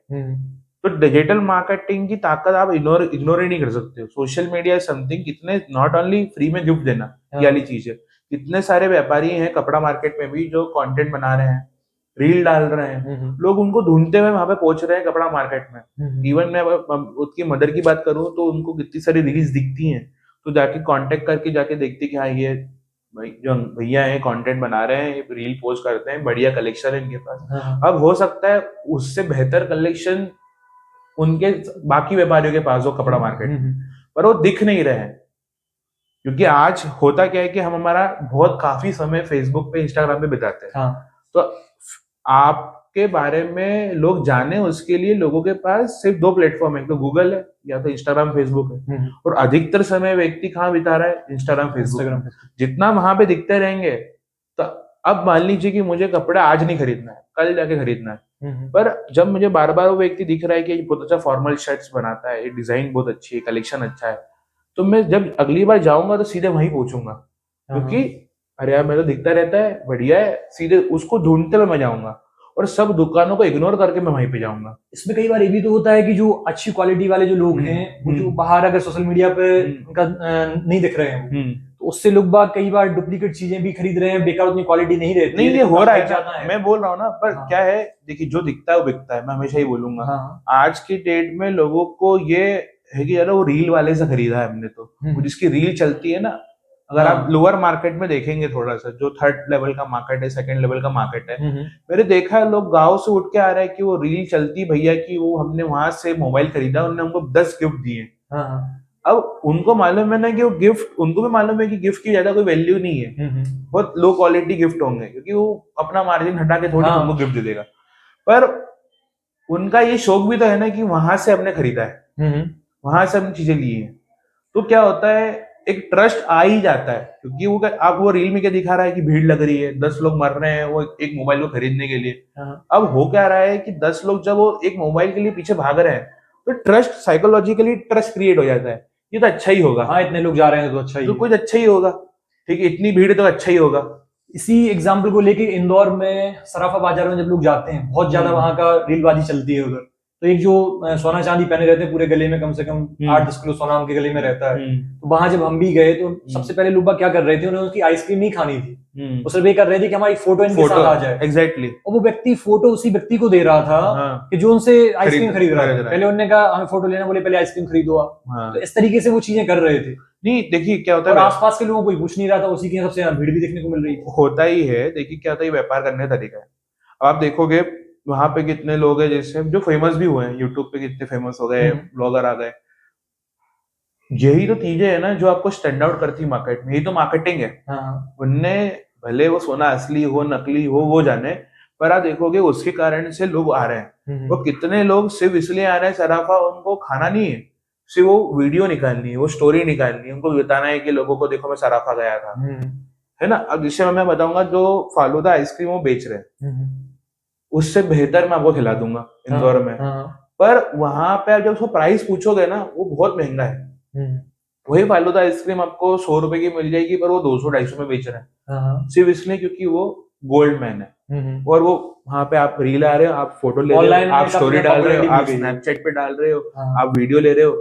तो डिजिटल मार्केटिंग की ताकत आप इग्नोर ही नहीं कर सकते हो। सोशल मीडिया समथिंग, कितने नॉट ओनली फ्री में गिफ्ट देना ये वाली चीज है, कितने सारे व्यापारी हैं कपड़ा मार्केट में भी जो कंटेंट बना रहे हैं, रील डाल रहे हैं, लोग उनको ढूंढते हुए वहां पे पहुंच रहे हैं कपड़ा मार्केट में। इवन मैं उसकी मदर की बात करूं तो उनको कितनी सारी रील्स दिखती हैं, तो जाके कांटेक्ट करके जाके देखते कि हाँ ये भाई जो भैया हैं कंटेंट बना रहे हैं, रील पोस्ट करते हैं, बढ़िया कलेक्शन है इनके पास। अब हो सकता है उससे बेहतर कलेक्शन उनके बाकी व्यापारियों के पास हो कपड़ा मार्केट में, पर वो दिख नहीं रहे हैं। क्योंकि आज होता क्या है कि हम हमारा बहुत काफी समय फेसबुक पे इंस्टाग्राम पे बिताते हैं। तो आपके बारे में लोग जाने उसके लिए लोगों के पास सिर्फ 2 प्लेटफॉर्म है, तो गूगल है या तो इंस्टाग्राम फेसबुक है। और अधिकतर समय व्यक्ति कहाँ बिता रहा है, इंस्टाग्राम फेसबुक। जितना वहां पे दिखते रहेंगे, तो अब मान लीजिए कि मुझे कपड़ा आज नहीं खरीदना है, कल जाके खरीदना है, पर जब मुझे बार बार वो व्यक्ति दिख रहा है कि बहुत अच्छा फॉर्मल शर्ट्स बनाता है, डिजाइन बहुत अच्छी है, कलेक्शन अच्छा है, तो मैं जब अगली बार जाऊंगा तो सीधे वहीं पहुंचूंगा। क्योंकि अरे यार मेरा तो दिखता रहता है, बढ़िया है, सीधे उसको ढूंढते हुए मैं जाऊंगा और सब दुकानों को इग्नोर करके मैं वहीं पे जाऊंगा। इसमें कई बार ये भी तो होता है कि जो अच्छी क्वालिटी वाले जो लोग हैं वो जो बाहर अगर सोशल मीडिया पे उनका नहीं दिख रहे हैं, तो उससे लोग बाग कई बार डुप्लीकेट चीजें भी खरीद रहे हैं, बेकार उतनी क्वालिटी नहीं रहती नहीं है, ये लेकिन हो दाम रहा बिक है जाता ना, है। मैं बोल रहा हूँ ना, पर हाँ क्या है, देखिए जो दिखता है वो बिकता है, मैं हमेशा ही बोलूंगा। हाँ। आज की डेट में लोगों को ये है कि यार वो रील वाले से खरीदा है हमने, तो वो हम्म, जिसकी रील चलती है ना, अगर आप हाँ। लोअर मार्केट में देखेंगे, थोड़ा सा जो थर्ड लेवल का मार्केट है, सेकंड लेवल का मार्केट है, हम्म, मैंने देखा है लोग गांव से उठ के आ रहे हैं कि वो रील चलती भैया की, वो हमने वहां से मोबाइल खरीदा, उन्होंने हमको 10 गिफ्ट दिए। हाँ हाँ। अब उनको मालूम है ना कि वो गिफ्ट, उनको भी मालूम है कि गिफ्ट की ज्यादा कोई वैल्यू नहीं है, बहुत लो क्वालिटी गिफ्ट होंगे, क्योंकि वो अपना मार्जिन हटा के थोड़ी तुमको हाँ। गिफ्ट दे देगा। पर उनका ये शौक भी तो है ना कि वहां से हमने खरीदा है, हम्म, वहां से हमने चीजें ली हैं। तो क्या होता है, एक ट्रस्ट आ ही जाता है, क्योंकि आप वो रील में क्या दिखा रहा है कि भीड़ लग रही है, 10 लोग मर रहे हैं वो एक मोबाइल को खरीदने के लिए। हाँ अब हो क्या रहा है कि 10 लोग जब वो एक मोबाइल के लिए पीछे भाग रहे हैं, तो ट्रस्ट, साइकोलॉजिकली ट्रस्ट क्रिएट हो जाता है, ये तो अच्छा ही होगा, हाँ, इतने लोग जा रहे हैं तो अच्छा ही तो है। कुछ अच्छा ही होगा, ठीक है, इतनी भीड़ है तो अच्छा ही होगा। इसी एग्जाम्पल को लेके इंदौर में सराफा बाजार में जब लोग जाते हैं, बहुत ज्यादा हम्म वहां का रीलबाजी चलती है उधर। तो एक जो सोना चांदी पहने रहते हैं पूरे गले में, कम से कम 8-10 किलो सोना उनके गले में रहता है। हम्म तो वहां जब हम भी गए तो सबसे पहले लोग बाग क्या कर रहे थे, उन्हें उसकी आइसक्रीम नहीं खानी थी, वो सिर्फ ये कर रहे थे कि हमारी फोटो इनके फोटो, साथ आ जाए। एग्जैक्टली। और वो व्यक्ति फोटो उसी व्यक्ति को दे रहा था हाँ, कि जो उनसे आइसक्रीम खरीद रहा खरीद था। रहा है। पहले उन्होंने कहा हमें फोटो लेना, बोले पहले आइसक्रीम खरीदो आप। हाँ, तो इस तरीके से वो चीजें कर रहे थे, नहीं देखिए क्या होता और है, आसपास के लोगों को कोई पूछ नहीं रहा था, उसी की सबसे ज्यादा भीड़ भी देखने को मिल रही थी। होता ही है, देखिए क्या होता है, ये व्यापार करने का तरीका है। अब आप देखोगे वहां पे कितने लोग हैं जैसे जो फेमस भी हुए हैं, यूट्यूब पे कितने फेमस हो गए, ब्लॉगर आ गए। यही तो चीजें है ना जो आपको स्टैंड आउट करती है मार्केट में, यही तो मार्केटिंग है। हाँ उनने, भले वो सोना असली हो नकली हो वो जाने, पर आप देखोगे उसके कारण से लोग आ रहे हैं। वो कितने लोग सिर्फ इसलिए आ रहे हैं सराफा, उनको खाना नहीं है, सिर्फ वो वीडियो निकालनी है, वो स्टोरी निकालनी है, उनको बताना है कि लोगों को देखो मैं सराफा गया था, है ना। अब जिससे मैं बताऊंगा जो फालूदा आइसक्रीम वो बेच रहे हैं, उससे बेहतर मैं आपको खिला दूंगा इंदौर में। पर वहां पे आप जब उसको प्राइस पूछोगे ना, वो बहुत महंगा है। वही फालूदा आइसक्रीम आपको 100 रुपए की मिल जाएगी, पर वो 200-250 में बेच रहे हैं, सिर्फ इसलिए क्योंकि वो गोल्ड मैन है। और वो वहां पे आप रील आ रहे हो, आप फोटो ले रहे हो, आप स्टोरी डाल रहे हो, आप स्नैपचैट पे डाल रहे हो, आप वीडियो ले रहे हो,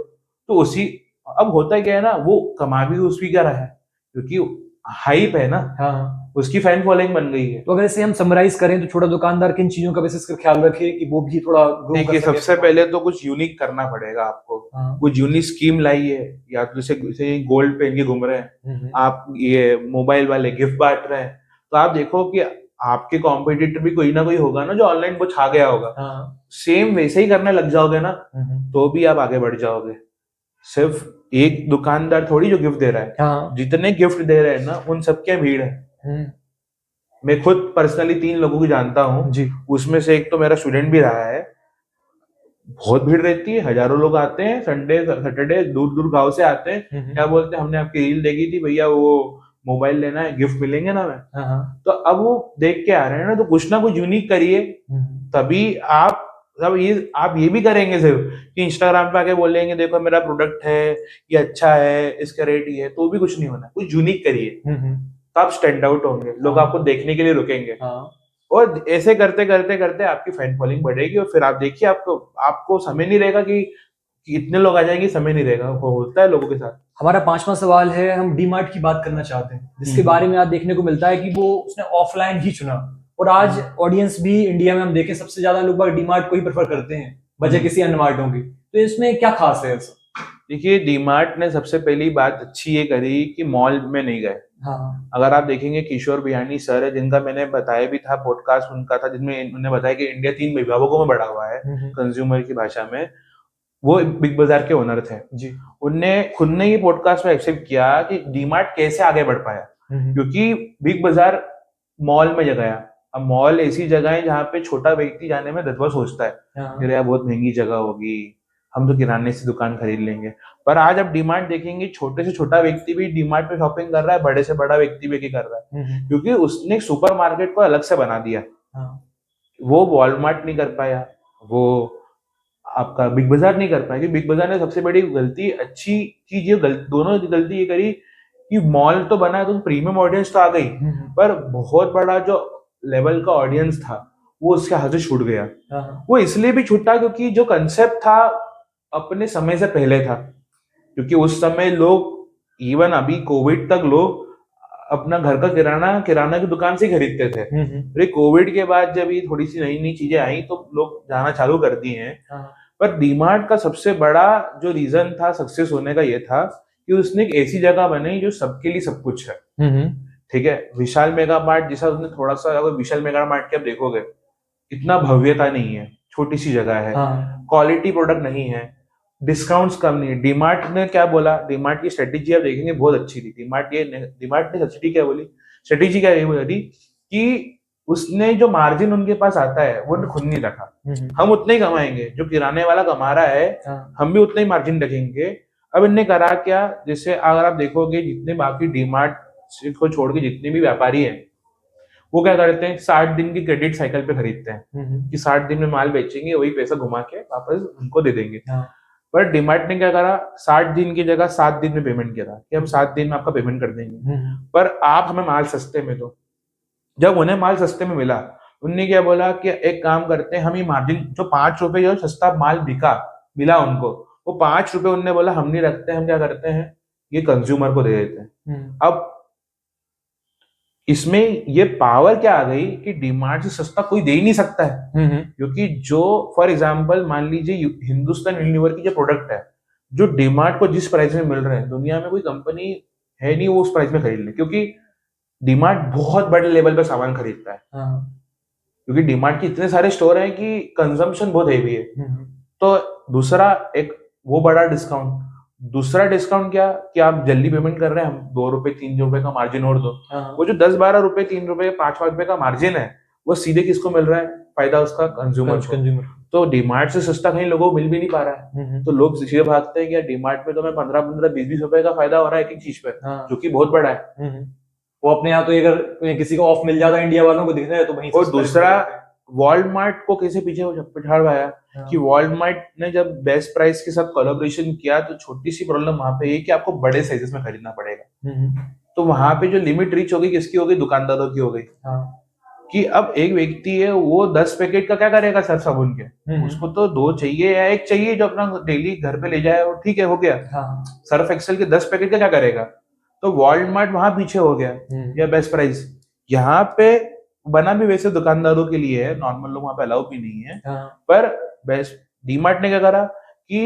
तो उसी, अब होता क्या है ना, वो कमा भी उसी का रहा है, क्योंकि हाइप है ना, उसकी फैन फॉलोइंग बन गई है। तो अगर इसे हम समराइज करें तो छोटा दुकानदार किन चीजों का विशेष कर ख्याल रखे कि वो भी थोड़ा ग्रो कर देखिए सके? सबसे पहले तो कुछ यूनिक करना पड़ेगा आपको, कुछ यूनिक स्कीम लाइए, या तो जैसे गोल्ड पहन के घूम रहे हैं आप, ये मोबाइल वाले गिफ्ट बांट रहे हैं, तो आप देखो कि आपके कॉम्पिटिटर भी कोई ना कोई होगा ना जो ऑनलाइन वो छा गया होगा, सेम वैसे ही करने लग जाओगे ना, तो भी आप आगे बढ़ जाओगे। सिर्फ एक दुकानदार थोड़ी जो गिफ्ट दे रहा है, जितने गिफ्ट दे रहे हैं ना उन सबके भीड़ है। मैं खुद पर्सनली 3 लोगों को जानता हूँ जी। उसमें से एक तो मेरा स्टूडेंट भी रहा है। बहुत भीड़ रहती है, हजारों लोग आते हैं, संडे सैटरडे दूर दूर गांव से आते हैं, क्या बोलते हैं हमने आपकी रील देखी थी भैया, वो मोबाइल लेना है, गिफ्ट मिलेंगे ना में। तो अब वो देख के आ रहे हैं ना, तो कुछ ना कुछ यूनिक करिए, तभी आप, तब ये आप ये भी करेंगे सिर्फ कि इंस्टाग्राम पे आके बोलेंगे देखो मेरा प्रोडक्ट है, ये अच्छा है, इसका रेट ये है, तो भी कुछ नहीं होना, कुछ यूनिक करिए, तो आप स्टैंड आउट होंगे, लोग आपको देखने के लिए रुकेंगे। और ऐसे करते करते करते आपकी फैन फॉलोइंग बढ़ेगी, और फिर आप देखिए आपको आपको समय नहीं रहेगा कि इतने लोग आ जाएंगे, समय नहीं रहेगा, वो होता है लोगों के साथ। हमारा 5वां सवाल है, हम डीमार्ट की बात करना चाहते हैं, जिसके बारे में आज देखने को मिलता है कि वो उसने ऑफलाइन ही चुना, और आज ऑडियंस भी इंडिया में हम देखें सबसे ज्यादा लोग डीमार्ट को ही प्रेफर करते हैं बजाय किसी अन्य मार्टों की। तो इसमें क्या खास है ऐसा? देखिए डीमार्ट ने सबसे पहली बात अच्छी ये करी कि मॉल में नहीं गए। अगर आप देखेंगे किशोर बिहानी सर है, जिनका मैंने बताया भी था, पॉडकास्ट उनका था, जिसमें उन्होंने बताया कि इंडिया 3 विभागों में बढ़ा हुआ है कंज्यूमर की भाषा में, वो बिग बाजार के ओनर थे जी। उनने खुद ने ये पॉडकास्ट में एक्सेप्ट किया कि डीमार्ट कैसे आगे बढ़ पाया, क्योंकि बिग बाजार मॉल में गया। अब मॉल ऐसी जगह है जहाँ पे छोटा व्यक्ति जाने में दस बार सोचता है, मेरे यहाँ बहुत महंगी जगह होगी, हम तो किराने से दुकान खरीद लेंगे। पर आज आप डीमार्ट देखेंगे, छोटे से छोटा व्यक्ति भी डीमार्ट पे शॉपिंग कर रहा है, बड़े से बड़ा व्यक्ति भी कर रहा है, क्योंकि उसने सुपर मार्केट को अलग से बना दिया। वो वॉलमार्ट नहीं कर पाया, वो आपका बिग बाजार नहीं कर पाया, क्योंकि बिग बाजार ने सबसे बड़ी गलती, अच्छी चीज ये दोनों गलती ये करी कि मॉल तो बना तो प्रीमियम ऑडियंस तो आ गई, पर बहुत बड़ा जो लेवल का ऑडियंस था वो उसके हाथ से छूट गया। वो इसलिए भी छूटा क्योंकि जो कंसेप्ट था अपने समय से पहले था, क्योंकि उस समय लोग इवन अभी कोविड तक लोग अपना घर का किराना किराना की दुकान से ही खरीदते थे। फिर कोविड के बाद जब ये थोड़ी सी नई नई चीजें आई तो लोग जाना चालू कर दिए हैं। हाँ। पर डीमार्ट का सबसे बड़ा जो रीजन था सक्सेस होने का ये था कि उसने एक ऐसी जगह बनाई जो सबके लिए सब कुछ है। ठीक है, विशाल मेगा मार्ट जैसा उसने थोड़ा सा, अगर विशाल मेगा मार्ट के आप देखोगे इतना भव्यता नहीं है, छोटी सी जगह है, हाँ। क्वालिटी प्रोडक्ट नहीं है, डिस्काउंट्स कम नहीं है। डीमार्ट ने क्या बोला, डीमार्ट की स्ट्रेटेजी आप देखेंगे बहुत अच्छी थी। डीमार्ट ने स्ट्रेटेजी क्या बोली, स्ट्रेटेजी क्या ये बोली कि उसने जो मार्जिन उनके पास आता है वो उन्होंने खुद नहीं रखा। हम उतने ही कमाएंगे जो किराने वाला कमा रहा है, हम भी उतना ही मार्जिन रखेंगे। अब इनने करा क्या, जैसे अगर आप देखोगे जितने बाकी डीमार्ट को छोड़ के जितने भी व्यापारी हैं वो क्या करते हैं, 60 दिन की क्रेडिट साइकिल पे खरीदते हैं कि 60 दिन में माल बेचेंगे, वही पैसा घुमा के वापस उनको दे देंगे। पर डीमार्ट ने क्या करा, 60 दिन की जगह 7 दिन में पेमेंट किया कि हम 7 दिन में आपका पेमेंट कर देंगे, पर आप हमें माल सस्ते में दो। जब उन्हें माल सस्ते में मिला, उनने क्या बोला कि एक काम करते हैं, हम ये मार्जिन जो 5 रुपए जो सस्ता माल बिका मिला उनको, वो 5 रुपए उनने बोला हम नहीं रखते, हम क्या करते हैं ये कंज्यूमर को दे देते हैं। अब इसमें ये पावर क्या आ गई कि डीमार्ट से सस्ता कोई दे ही नहीं सकता है। क्योंकि जो फॉर एग्जांपल मान लीजिए हिंदुस्तान यूनिलीवर की जो प्रोडक्ट है, जो डीमार्ट को जिस प्राइस में मिल रहे हैं, दुनिया में कोई कंपनी है नहीं वो उस प्राइस में खरीद ले, क्योंकि डीमार्ट बहुत बड़े लेवल पे सामान खरीदता है। क्योंकि डीमार्ट के इतने सारे स्टोर हैं कि कंजम्पशन बहुत हेवी है। तो दूसरा एक वो बड़ा डिस्काउंट, दूसरा डिस्काउंट क्या कि आप जल्दी पेमेंट कर रहे हैं, हम 2 रुपए 3 रुपए का मार्जिन और दो। वो जो 10-12 रुपए 3 रुपए 5 रुपए का मार्जिन है वो सीधे किसको मिल रहा है, फायदा उसका कंज्यूमर। तो डीमार्ट से सस्ता कहीं लोगों को मिल भी नहीं पा रहा है, तो लोग सीधे भागते हैं कि डीमार्ट में तो मैं 15-15 20-20 रुपए का फायदा हो रहा है एक एक चीज पे, जो कि बहुत बड़ा है। वो अपने यहाँ तो अगर किसी को ऑफ मिल जाता है इंडिया वालों को दिखता है तो वहीं। और दूसरा वॉलमार्ट को कैसे पीछे बिठाया कि वॉलमार्ट ने जब बेस्ट प्राइस के साथ कोलैबोरेशन किया, तो छोटी सी प्रॉब्लम वहां पे है कि आपको बड़े साइजेस में खरीदना पड़ेगा। तो वहां पे जो लिमिट रीच हो गई किसकी हो गई, दुकानदारों की हो गई। कि अब एक व्यक्ति है वो 10 पैकेट का क्या करेगा सर्फ साबुन के, उसको तो 2 चाहिए या 1 चाहिए जो अपना डेली घर पे ले जाए और ठीक है हो गया। सर्फ एक्सेल के 10 पैकेट का क्या करेगा, तो वॉलमार्ट वहां पीछे हो गया या बेस्ट प्राइस। यहाँ पे बना भी वैसे दुकानदारों के लिए है, नॉर्मल लोग वहां पे अलाउ भी नहीं है। पर बेस्ट डीमार्ट ने क्या करा कि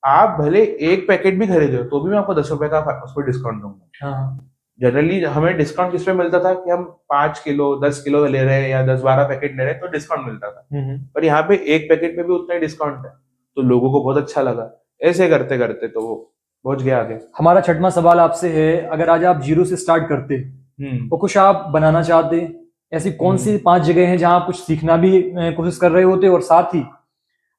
आप भले 1 पैकेट भी खरीदे तो भी मैं आपको 10 रुपए का उस पर डिस्काउंट दूंगा। जनरली हमें डिस्काउंट किस पे मिलता था कि हम 5 किलो 10 किलो ले रहे हैं या 10-12 पैकेट ले रहे हैं तो डिस्काउंट मिलता था। पर यहाँ पे 1 पैकेट पे भी उतना ही डिस्काउंट है, तो लोगों को बहुत अच्छा लगा। ऐसे करते करते तो वो पहुंच गया आगे। हमारा 6वां सवाल आपसे है, अगर आज आप 0 से स्टार्ट करते और कुछ आप बनाना चाहते, ऐसी कौन सी 5 जगह हैं जहां आप कुछ सीखना भी कोशिश कर रहे होते, और साथ ही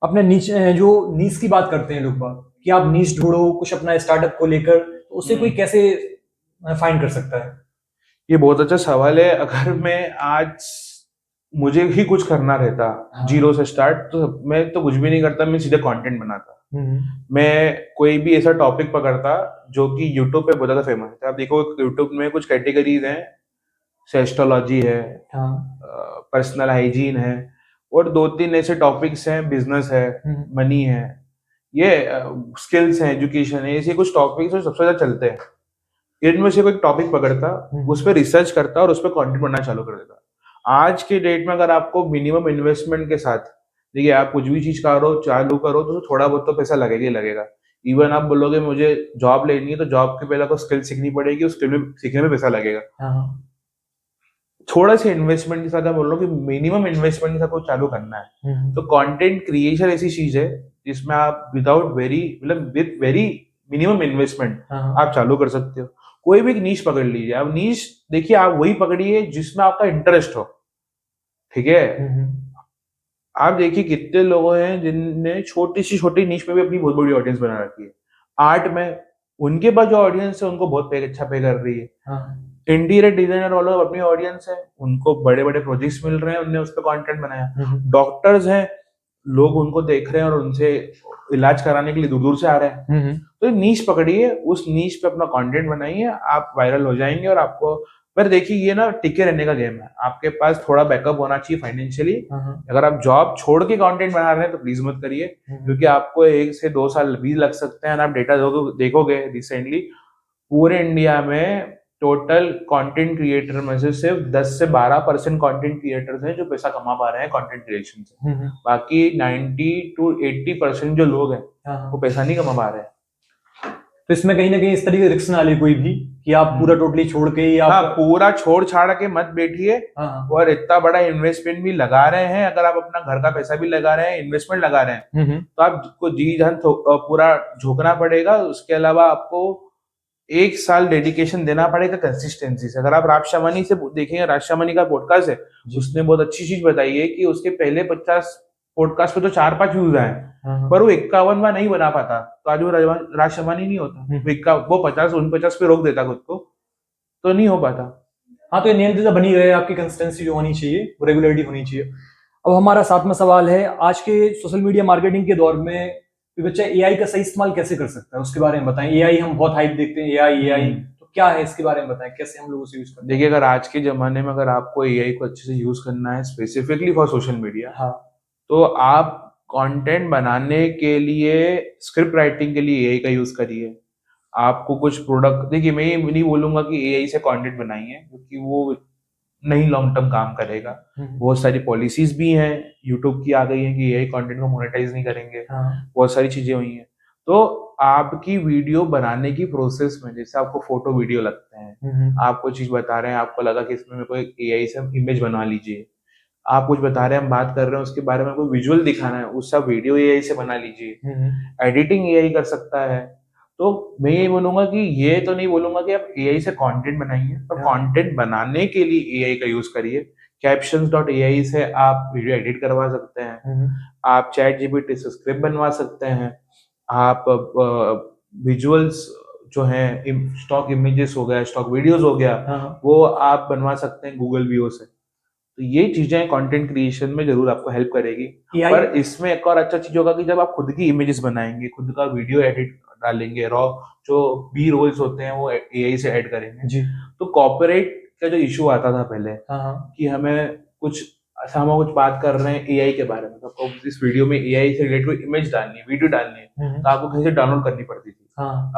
अपने नीच जो नीच की बात करते हैं लोग बात कि आप नीच ढूंढो कुछ अपना स्टार्टअप को लेकर, तो उसे कोई कैसे फाइंड कर सकता है? ये बहुत अच्छा सवाल है। अगर मैं आज मुझे ही कुछ करना रहता 0 से स्टार्ट, तो मैं तो कुछ भी नहीं करता, मैं सीधे कंटेंट बनाता। मैं कोई भी ऐसा टॉपिक पकड़ता जो कि यूट्यूब पे बहुत ज्यादा फेमस है। आप देखो यूट्यूब में कुछ कैटेगरीज हैं, सेस्टोलॉजी है, पर्सनल हाइजीन है, और 2-3 ऐसे टॉपिक्स हैं, बिजनेस है, मनी है, ये स्किल्स है, एजुकेशन है, ऐसे कुछ टॉपिक्स जो सबसे ज्यादा चलते हैं। इनमें से कोई टॉपिक पकड़ता, उस पर रिसर्च करता और उस पर कंटेंट बनना चालू कर देता। आज के डेट में अगर आपको मिनिमम इन्वेस्टमेंट के साथ, देखिए आप कुछ भी चीज चालू करो तो थोड़ा बहुत तो पैसा लगेगा ही लगेगा। इवन आप बोलोगे मुझे जॉब लेनी है तो जॉब के पहले आपको स्किल सीखनी पड़ेगी, उस स्किल सीखने में पैसा लगेगा। थोड़ा सा इन्वेस्टमेंट के साथ, बोल रहा हूँ कि मिनिमम इन्वेस्टमेंट के साथ कुछ चालू करना है। तो कंटेंट क्रिएशन ऐसी चीज है जिसमें आप विद वेरी मिनिमम इन्वेस्टमेंट आप चालू कर सकते हो। कोई भी नीश पकड़ लीजिए, आप नीश देखिए, आप वही पकड़िए जिसमें आपका इंटरेस्ट हो। ठीक है, आप देखिए कितने लोग हैं जिनने छोटी नीश में भी अपनी बहुत बड़ी ऑडियंस बना रखी है। आर्ट में उनके पास जो ऑडियंस है उनको बहुत अच्छा पे कर रही है। इंटीरियर डिजाइनर वालों अपनी ऑडियंस है, उनको बड़े बड़े प्रोजेक्ट्स मिल रहे हैं, उनने उस पर कंटेंट बनाया। डॉक्टर्स हैं, लोग उनको देख रहे हैं और उनसे इलाज कराने के लिए दूर दूर से आ रहे हैं। तो नीश पकड़िए, उस नीश पे अपना कंटेंट बनाइए, आप वायरल हो जाएंगे। और आपको पर देखिए ये ना टिके रहने का गेम है, आपके पास थोड़ा बैकअप होना चाहिए फाइनेंशियली। अगर आप जॉब छोड़ के कंटेंट बना रहे हैं तो प्लीज मत करिए, क्योंकि आपको 1 से 2 साल भी लग सकते हैं। आप डेटा देखोगे रिसेंटली पूरे इंडिया में टोटल कंटेंट क्रिएटर में से सिर्फ 10 से 12% कंटेंट क्रिएटर्स हैं जो पैसा कमा पा रहे हैं कंटेंट क्रिएशन से। बाकी 90 to 80% जो लोग हैं वो पैसा नहीं कमा पा रहे हैं। तो इसमें कहीं ना कहीं इस तरीके रिस्क ना ले कोई भी कि आप पूरा टोटली छोड़ के या हाँ, पूरा छोड़ छाड़ के मत बैठिए। और इतना बड़ा इन्वेस्टमेंट भी लगा रहे हैं, अगर आप अपना घर का पैसा भी लगा रहे हैं, इन्वेस्टमेंट लगा रहे हैं, तो आपको जी जान पूरा झोंकना पड़ेगा। उसके अलावा आपको 1 साल डेडिकेशन देना पड़ेगा कंसिस्टेंसी से। अगर आप राज शामानी से देखेंगे, राज शामानी का पॉडकास्ट है, उसने बहुत अच्छी चीज बताई है कि उसके पहले 50 पॉडकास्ट पे तो 4-5 व्यूज आए, पर वो 51वां नहीं बना पाता, तो आज वो राज शामानी नहीं होता। वो 50-49 पे रोक देता खुद को, तो नहीं हो पाता। हाँ, तो ये नियंत्रित बनी रहे, आपकी कंसिस्टेंसी जो होनी चाहिए, वो रेगुलरिटी होनी चाहिए। अब हमारा 7वां सवाल है, आज के सोशल मीडिया मार्केटिंग के दौर में बच्चा एआई का सही इस्तेमाल कैसे कर सकता है, उसके बारे में बताएं। एआई हम बहुत हाइप देखते हैं, एआई तो क्या है, इसके बारे में बताएं, कैसे हम लोग उसे यूज करते हैं। देखिए, अगर आज के जमाने में अगर आपको एआई को अच्छे से यूज करना है स्पेसिफिकली फॉर सोशल मीडिया, तो आप कंटेंट बनाने के लिए, स्क्रिप्ट राइटिंग के लिए एआई का यूज करिए। आपको कुछ प्रोडक्ट, देखिए मैं ये नहीं बोलूंगा कि एआई से कंटेंट बनाइए, क्योंकि वो नहीं लॉन्ग टर्म काम करेगा। बहुत सारी पॉलिसीज भी हैं, यूट्यूब की आ गई है कि एआई कंटेंट को मोनेटाइज नहीं करेंगे। बहुत सारी चीजें हुई हैं। तो आपकी वीडियो बनाने की प्रोसेस में, जैसे आपको फोटो वीडियो लगते हैं, आप कोई चीज बता रहे हैं, आपको लगा कि इसमें मेरे को एक एआई से इमेज बनवा लीजिए, आप कुछ बता रहे हैं, हम बात कर रहे हैं, उसके बारे में कोई विजुअल दिखाना है, उसका वीडियो एआई से बना लीजिए। एडिटिंग एआई कर सकता है। तो मैं ये बोलूंगा कि ये तो नहीं बोलूंगा कि आप एआई से कंटेंट बनाइए, पर कंटेंट बनाने के लिए एआई का यूज करिए। captions.ai से आप वीडियो एडिट करवा सकते हैं, आप चैट जीपीटी से स्क्रिप्ट बनवा सकते हैं, आप विजुअल्स जो हैं, स्टॉक इमेजेस हो गया, स्टॉक वीडियोस हो गया, वो आप बनवा सकते हैं गूगल वीओ से। तो ये चीजें कंटेंट क्रिएशन में जरूर आपको हेल्प करेगी। पर इसमें एक और अच्छा चीज होगा कि जब आप खुद की इमेजेस बनाएंगे, खुद का वीडियो एडिट डालेंगे, रॉ जो बी रोल्स होते हैं वो एआई से ऐड करेंगे जी, तो कॉपीराइट का जो इशू आता था पहले, कि हमें कुछ हम कुछ बात कर रहे हैं एआई के बारे में, तो आपको इस वीडियो में एआई से रिलेटेड इमेज डालनी है, वीडियो डालनी है, तो आपको कहीं से डाउनलोड करनी पड़ती थी।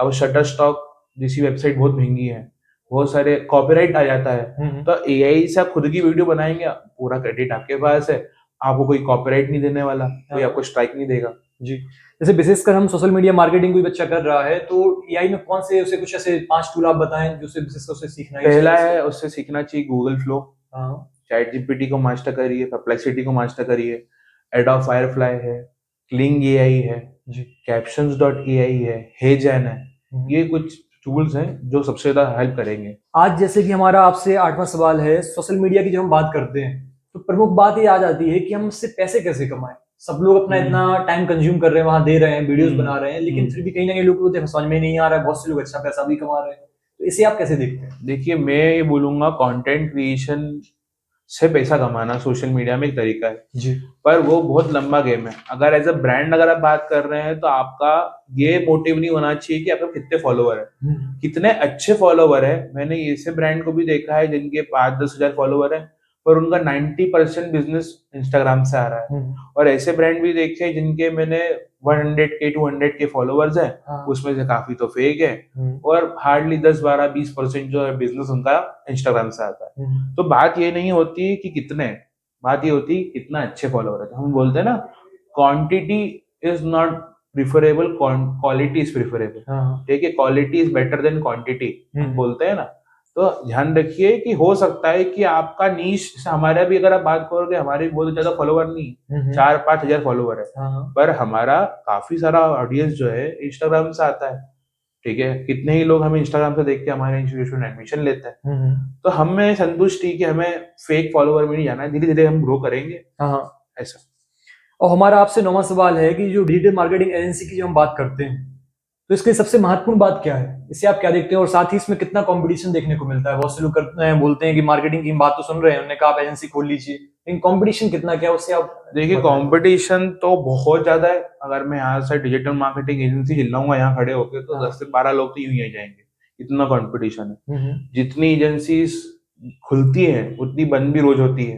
अब शटरस्टॉक जैसी वेबसाइट बहुत महंगी है, बहुत सारे कॉपीराइट आ जाता है, तो एआई से आप खुद की वीडियो बनाएंगे, पूरा क्रेडिट आपके पास है, आपको कोई कॉपीराइट नहीं देने वाला, कोई आपको स्ट्राइक नहीं देगा जी। जैसे विशेषकर हम सोशल मीडिया मार्केटिंग कोई बच्चा कर रहा है, तो एआई में कौन से उसे कुछ ऐसे 5 टूल आप बताएं जो उसे विशेषकर उसे सीखना है। पहला है, उससे सीखना चाहिए गूगल फ्लो। चैट जीपीटी को मास्टर करिए, परप्लेक्सिटी को मास्टर करिए, एडोब फायरफ्लाई है, क्लिंग एआई है जी, captions.ai है, हेजन है, ये कुछ टूल्स हैं जो सबसे ज्यादा हेल्प करेंगे। आज जैसे कि हमारा आपसे 8वां सवाल है, सोशल मीडिया की जब हम बात करते हैं तो प्रमुख बात ये आ जाती है कि हम इससे पैसे कैसे कमाएं। सब लोग अपना इतना टाइम कंज्यूम कर रहे हैं, वहां दे रहे हैं, वीडियोस बना रहे हैं, लेकिन फिर भी कहीं ना कहीं लोगों को समझ में नहीं आ रहा है, बहुत से लोग अच्छा पैसा भी कमा रहे हैं, तो इसे आप कैसे देखते हैं। देखिए, मैं ये बोलूंगा कंटेंट क्रिएशन से पैसा कमाना सोशल मीडिया में एक तरीका है जी, पर वो बहुत लंबा गेम है। अगर एज अ ब्रांड अगर आप बात कर रहे हैं, तो आपका ये मोटिव नहीं होना चाहिए कि आपके कितने फॉलोवर है, कितने अच्छे फॉलोवर है। मैंने ऐसे ब्रांड को भी देखा है जिनके 5-10 हजार फॉलोवर है, पर उनका 90% बिजनेस इंस्टाग्राम से आ रहा है। और ऐसे ब्रांड भी देखे हैं जिनके मैंने 100K 200K फॉलोवर्स है, उसमें से काफी तो फेक है, और हार्डली 10-12-20% जो है बिजनेस उनका इंस्टाग्राम से आता है। तो बात ये नहीं होती कि कितने, बात ये होती कितना अच्छे फॉलोवर है। तो हम बोलते हैं ना, quantity is not preferable, quality is preferable. ठीक है, quality is better than quantity बोलते हैं ना। तो ध्यान रखिए कि हो सकता है कि आपका नीश, हमारा भी अगर आप बात करोगे, हमारे बहुत ज्यादा फॉलोवर नहीं, 4-5 हजार फॉलोवर है, पर हमारा काफी सारा ऑडियंस जो है इंस्टाग्राम से आता है। ठीक है, कितने ही लोग हमें इंस्टाग्राम से देख के हमारे इंस्टीट्यूशन में एडमिशन लेते हैं। तो हमें संतुष्टि कि हमें फेक फॉलोवर में नहीं जाना है, धीरे धीरे हम ग्रो करेंगे ऐसा। और हमारा आपसे 9वां सवाल है कि जो डिजिटल मार्केटिंग एजेंसी की जो हम बात करते हैं, तो इसके सबसे महत्वपूर्ण बात क्या है, इससे आप क्या देखते हैं, और साथ ही इसमें कितना कंपटीशन देखने को मिलता है। बहुत से लोग करते हैं, बोलते हैं कि मार्केटिंग की बात तो सुन रहे हैं, उन्होंने कहा आप एजेंसी खोल लीजिए, लेकिन कंपटीशन कितना क्या उससे आप। देखिए, कंपटीशन तो बहुत ज्यादा है। अगर मैं यहाँ से डिजिटल मार्केटिंग एजेंसी चिल्लाऊंगा यहाँ खड़े होके, तो 10 से 12 लोग तो यूं ही आ जाएंगे, इतना कंपटीशन है। जितनी एजेंसी खुलती है उतनी बंद भी रोज होती है।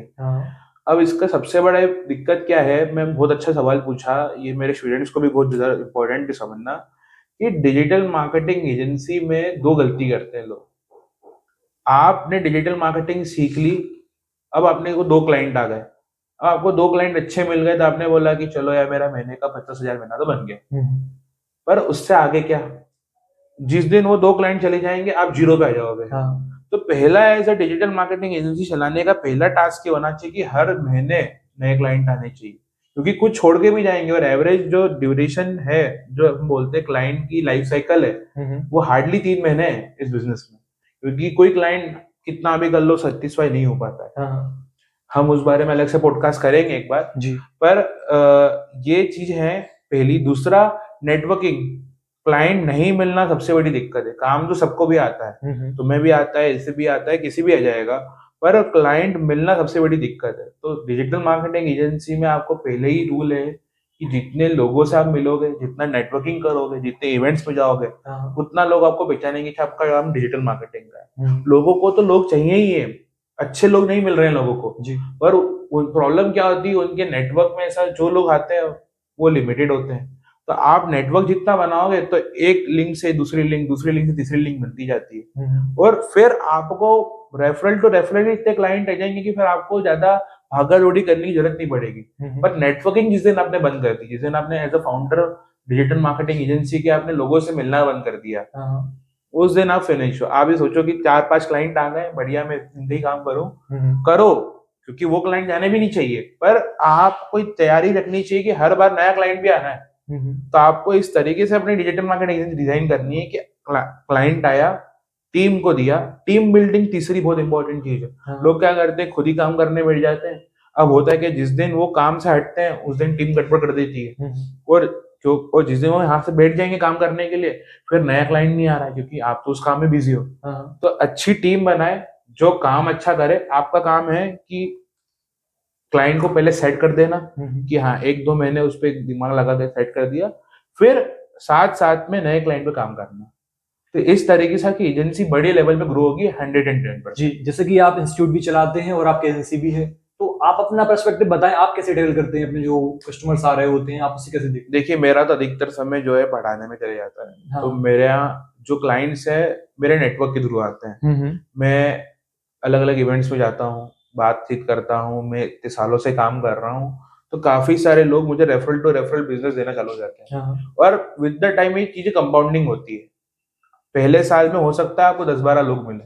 अब इसका सबसे बड़ा दिक्कत क्या है, मैं बहुत अच्छा सवाल पूछा, ये मेरे स्टूडेंट्स को भी बहुत ज्यादा इंपॉर्टेंट है समझना, कि डिजिटल मार्केटिंग एजेंसी में दो गलती करते हैं लोग। आपने डिजिटल मार्केटिंग सीख ली, अब आपने को दो क्लाइंट आ गए, अब आपको दो क्लाइंट अच्छे मिल गए तो आपने बोला कि चलो यार मेरा महीने का 50,000 महीना तो बन गया। पर उससे आगे क्या? जिस दिन वो दो क्लाइंट चले जाएंगे आप जीरो पे आ जाओगे। हाँ। तो पहला as a digital marketing agency चलाने का पहला टास्क ये होना चाहिए कि हर महीने नए क्लाइंट आने चाहिए, क्योंकि कुछ छोड़ के भी जाएंगे और एवरेज जो ड्यूरेशन है, जो हम बोलते हैं क्लाइंट की लाइफ साइकिल है, वो हार्डली 3 महीने है इस बिजनेस में, क्योंकि कोई क्लाइंट कितना भी कर लो सेटिस्फाई नहीं हो पाता है। हाँ हम उस बारे में अलग से पॉडकास्ट करेंगे एक बार। जी। पर ये चीज है पहली। दूसरा, नेटवर्किंग। क्लाइंट नहीं मिलना सबसे बड़ी दिक्कत है। काम तो सबको भी आता है, तुम्हें भी आता है, इसे भी आता है, किसी भी आ जाएगा, पर क्लाइंट मिलना सबसे बड़ी दिक्कत है। तो डिजिटल मार्केटिंग एजेंसी में आपको पहले ही रूल है कि जितने लोगों से आप मिलोगे, जितना नेटवर्किंग करोगे, जितने इवेंट्स में जाओगे, हाँ। उतना लोग आपको पहचानेंगे कि आपका काम डिजिटल मार्केटिंग का है। हम्म। लोगों को तो लोग चाहिए ही है, अच्छे लोग नहीं मिल रहे हैं लोगों को जी। पर प्रॉब्लम क्या होती है, उनके नेटवर्क में ऐसा जो लोग आते हैं वो लिमिटेड होते हैं। तो आप नेटवर्क जितना बनाओगे तो एक लिंक से दूसरी लिंक, दूसरी लिंक से तीसरी लिंक बनती जाती है, और फिर आपको रेफरल टू रेफरल इतने क्लाइंट आ जाएंगे कि फिर आपको ज्यादा भागा दौड़ी करने की जरूरत नहीं पड़ेगी। पर नेटवर्किंग जिस दिन आपने बंद कर दी, जिस दिन आपने as a founder digital marketing agency के आपने लोगों से मिलना बंद कर दिया, उस दिन आप फिनिश हो। आप ये सोचो कि 4-5 क्लाइंट आ गए, बढ़िया मैं जिंदगी काम करूं, करो, क्योंकि वो क्लाइंट जाने भी नहीं चाहिए, पर आपको तैयारी रखनी चाहिए कि हर बार नया क्लाइंट भी आना है। तो आपको इस तरीके से अपनी डिजिटल मार्केटिंग एजेंसी डिजाइन करनी है कि क्लाइंट आया, टीम को दिया। टीम बिल्डिंग तीसरी बहुत इंपॉर्टेंट चीज है। हाँ। लोग क्या करते हैं, खुद ही काम करने बैठ जाते हैं। अब होता है कि जिस दिन वो काम से हटते हैं उस दिन टीम गड़बड़ कर देती है, और जिस दिन वो यहाँ से बैठ जाएंगे काम करने के लिए, फिर नया क्लाइंट नहीं आ रहा है, क्योंकि आप तो उस काम में बिजी हो। तो अच्छी टीम बनाए जो काम अच्छा करे। आपका काम है कि क्लाइंट को पहले सेट कर देना कि हाँ 1-2 महीने उस पर दिमाग लगा के सेट कर दिया, फिर साथ साथ में नए क्लाइंट पे काम करना। तो इस तरीके से आपकी एजेंसी बड़े लेवल पे ग्रो होगी 110%। जी, जैसे कि आप इंस्टीट्यूट भी चलाते हैं और आपकी एजेंसी भी है, तो आप अपना पर्सपेक्टिव बताएं, आप कैसे डील करते हैं अपने जो कस्टमर्स आ रहे होते हैं, आप उसे कैसे देखते देखिए, मेरा तो अधिकतर समय जो है पढ़ाने में चले जाता है। हाँ। तो मेरे यहाँ जो क्लाइंट्स है मेरे नेटवर्क के थ्रू आते हैं। मैं अलग अलग इवेंट्स में जाता हूँ, बातचीत करता हूँ, मैं इतने सालों से काम कर रहा हूँ, तो काफी सारे लोग मुझे रेफरल टू रेफरल बिजनेस देना चालू हो जाते हैं। हाँ। और विद द टाइम ये चीजें कंपाउंडिंग होती है। पहले साल में हो सकता है आपको 10-12 लोग मिले,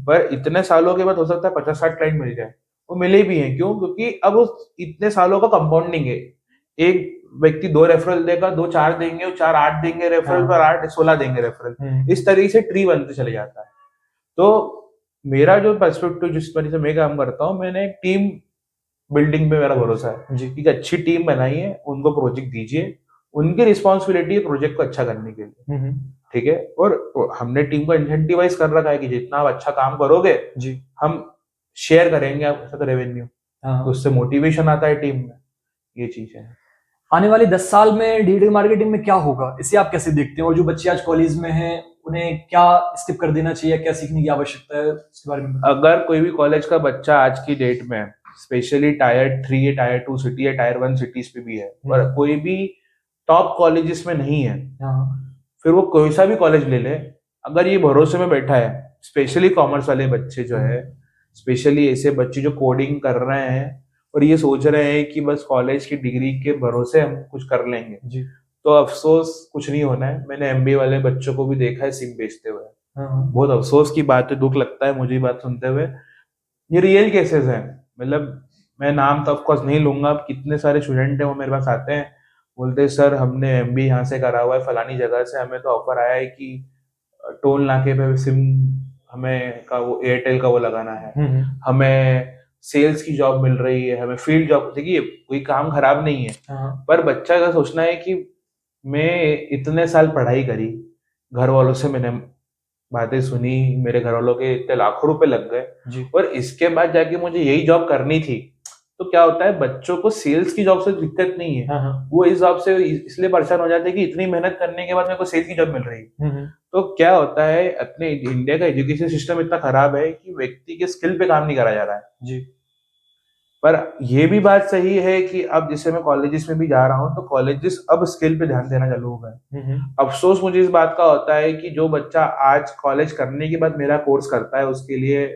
पर इतने सालों के बाद हो सकता है 50-60 क्लाइंट मिल जाए। वो मिले भी हैं, क्यों? क्योंकि अब उस इतने सालों का कंपाउंडिंग है। एक व्यक्ति 2 रेफरल देगा, 2 4 देंगे, 4 8 देंगे रेफरल, पर 8 16 देंगे रेफरल। इस तरीके से ट्री बनते चले जाता है। तो मेरा जो पर्सपेक्टिव, जिस तरीके से मैं काम करता हूँ, मैंने एक टीम बिल्डिंग पे मेरा भरोसा है जी, कि अच्छी टीम बनाई है, उनको प्रोजेक्ट दीजिए, उनकी रिस्पॉन्सिबिलिटी है प्रोजेक्ट को अच्छा करने के लिए। ठीक है, और हमने टीम को इंसेंटिवाइज कर रखा है कि जितना आप अच्छा काम करोगे जी, हम शेयर करेंगे आपके रेवेन्यू। तो उससे मोटिवेशन आता है टीम में। ये चीज है। आने वाले 10 साल में डिजिटल मार्केटिंग में क्या होगा, इसे आप कैसे देखते हैं? और जो बच्चे आज कॉलेज में हैं उन्हें क्या स्किप कर देना चाहिए, क्या सीखने की आवश्यकता है, इसके बारे में? अगर कोई भी कॉलेज का बच्चा आज की डेट में, स्पेशली टायर 3 या टायर 2 सिटी या टायर 1 सिटीज पे भी है, और कोई भी टॉप कॉलेजेस में नहीं है, फिर वो कोई सा भी कॉलेज ले ले, अगर ये भरोसे में बैठा है, स्पेशली कॉमर्स वाले बच्चे जो है, स्पेशली ऐसे बच्चे जो कोडिंग कर रहे हैं और ये सोच रहे हैं कि बस कॉलेज की डिग्री के भरोसे हम कुछ कर लेंगे जी, तो अफसोस कुछ नहीं होना है। मैंने एमबीए वाले बच्चों को भी देखा है सिम बेचते हुए। बहुत अफसोस की बात है, दुख लगता है मुझे बात सुनते हुए। ये रियल केसेस हैं। मतलब मैं नाम तो ऑफकोर्स नहीं लूंगा, कितने सारे स्टूडेंट हैं वो मेरे पास आते हैं, बोलते हैं सर हमने एमबीए यहाँ से करा हुआ है फलानी जगह से, हमें तो ऑफर आया है कि टोल नाके पे सिम हमें का वो एयरटेल का वो लगाना है, हमें सेल्स की जॉब मिल रही है, हमें फील्ड जॉब। देखिए कोई काम खराब नहीं है, पर बच्चा का सोचना है कि मैं इतने साल पढ़ाई करी, घर वालों से मैंने बातें सुनी, मेरे घर वालों के इतने लाखों रुपए लग गए, और इसके बाद जाके मुझे यही जॉब करनी थी। तो क्या होता है, बच्चों को सेल्स की जॉब से दिक्कत नहीं है, वो इस जॉब से इसलिए परेशान हो जाते हैं कि इतनी मेहनत करने के बाद मेरे को सेल्स की जॉब मिल रही है। तो क्या होता है, अपने इंडिया का एजुकेशन सिस्टम इतना खराब है कि व्यक्ति के स्किल पे काम नहीं करा जा रहा है जी। पर ये भी बात सही है कि अब जैसे मैं कॉलेजेस में भी जा रहा हूँ तो कॉलेजेस अब स्किल पे ध्यान देना चालू हो गए। अफसोस मुझे इस बात का होता है कि जो बच्चा आज कॉलेज करने के बाद मेरा कोर्स करता है उसके लिए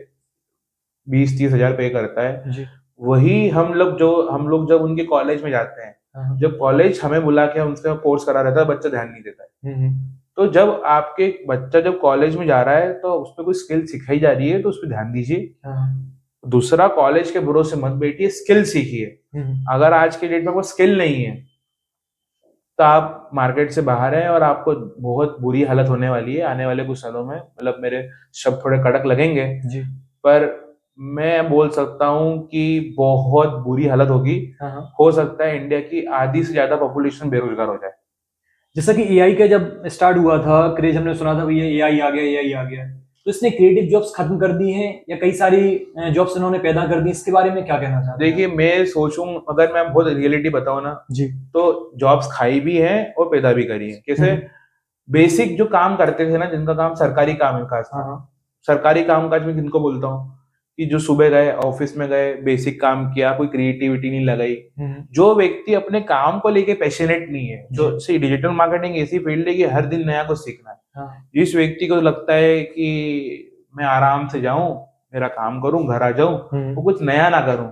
20-30 हजार पे करता है, जी। वही हम लोग जब उनके कॉलेज में जाते हैं, हाँ। जब कॉलेज हमें बुला के उनका कोर्स करा रहता है, बच्चा ध्यान नहीं देता है। हम्म। तो जब आपके बच्चा जब कॉलेज में जा रहा है तो उसमें कोई स्किल सिखाई जा रही है तो उस पर ध्यान दीजिए। हाँ। दूसरा, कॉलेज के भरोसे मत बैठिए, स्किल सीखिए। अगर आज के डेट में कोई स्किल नहीं है तो आप मार्केट से बाहर हैं और आपको बहुत बुरी हालत होने वाली है आने वाले कुछ सालों में। मतलब मेरे शब्द थोड़े कड़क लगेंगे, जी। पर मैं बोल सकता हूँ कि बहुत बुरी हालत होगी। हाँ। हो सकता है इंडिया की आधी से ज्यादा पॉपुलेशन बेरोजगार हो जाए। जैसा कि एआई का जब स्टार्ट हुआ था क्रेज, हमने सुना था भैया एआई आ गया, एआई आ गया, तो इसने क्रिएटिव जॉब्स खत्म कर दी हैं या कई सारी जॉब्स इन्होंने पैदा कर दी, इसके बारे में क्या कहना चाहते हैं? देखिए, मैं सोचूं, अगर मैं बहुत रियलिटी बताऊं ना, जी। तो जॉब्स खाई भी हैं और पैदा भी करी हैं। जैसे बेसिक जो काम करते थे ना, जिनका काम सरकारी काम काज था, हाँ। सरकारी काम काज में किनको बोलता हूँ कि जो सुबह गए ऑफिस में गए, बेसिक काम किया, कोई क्रिएटिविटी नहीं लगाई। जो व्यक्ति अपने काम को लेके पैशनेट नहीं है, जो से डिजिटल मार्केटिंग ऐसी फील्ड है कि हर दिन नया कुछ सीखना है। हाँ। जिस व्यक्ति को लगता है कि मैं आराम से जाऊं, मेरा काम करूं, घर आ जाऊं, वो कुछ नया ना करूं,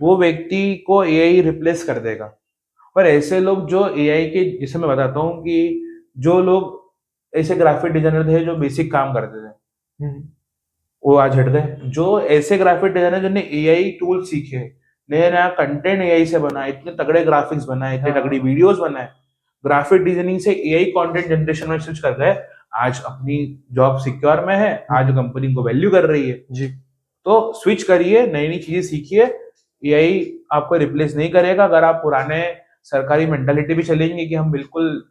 वो व्यक्ति को एआई रिप्लेस कर देगा। और ऐसे लोग जो एआई के, जैसे मैं बताता हूँ कि जो लोग ऐसे ग्राफिक डिजाइनर थे जो बेसिक काम करते थे, वो आज हट गए। जो ऐसे ग्राफिक डिजाइनर जिन्होंने एआई टूल सीखे, नया नया कंटेंट एआई से बनाए, इतने तगड़े ग्राफिक्स बनाए, इतने तगड़ी वीडियोस बनाए, ग्राफिक डिजाइनिंग से एआई कंटेंट जनरेशन में स्विच कर गए, आज अपनी जॉब सिक्योर में है, आज कंपनी को वैल्यू कर रही है। जी। तो स्विच करिए, नई नई चीजें सीखिए। एआई आपको रिप्लेस नहीं करेगा। अगर आप पुराने सरकारी मेंटालिटी भी चलेंगे कि हम बिल्कुल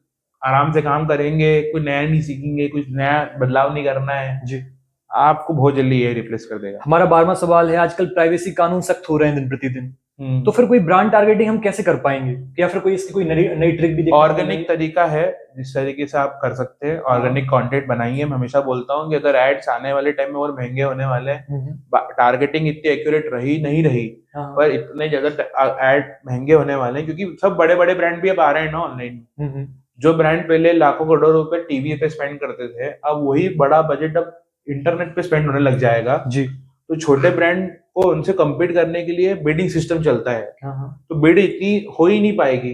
आराम से काम करेंगे, कोई नया नहीं सीखेंगे, कुछ नया बदलाव नहीं करना है, जी। आपको बहुत जल्दी ये रिप्लेस कर देगा। हमारा 12वां सवाल है, आजकल प्राइवेसी कानून सख्त हो रहे हैं दिन प्रतिदिन, तो तो फिर कोई ब्रांड टारगेटिंग हम कैसे कर पाएंगे, या फिर कोई इसकी कोई नई ट्रिक भी देखने को ऑर्गेनिक मिलेगी? तरीका है जिस तरीके से आप कर सकते हैं। ऑर्गेनिक कंटेंट बनाइए। मैं हमेशा बोलता हूँ कि अगर एड्स आने वाले टाइम में और महंगे होने वाले हैं, टारगेटिंग इतनी एक्यूरेट रही नहीं रही, पर इतने ज्यादा एड महंगे होने वाले हैं क्योंकि सब बड़े बड़े ब्रांड भी अब आ रहे हैं ना ऑनलाइन। जो ब्रांड पहले लाखों करोड़ों रुपए टीवी पे स्पेंड करते थे, अब वही बड़ा बजट अब इंटरनेट पे स्पेंड होने लग जाएगा। जी। तो छोटे ब्रांड को उनसे compete करने के लिए बिडिंग सिस्टम चलता है, तो बिड इतनी हो ही नहीं पाएगी।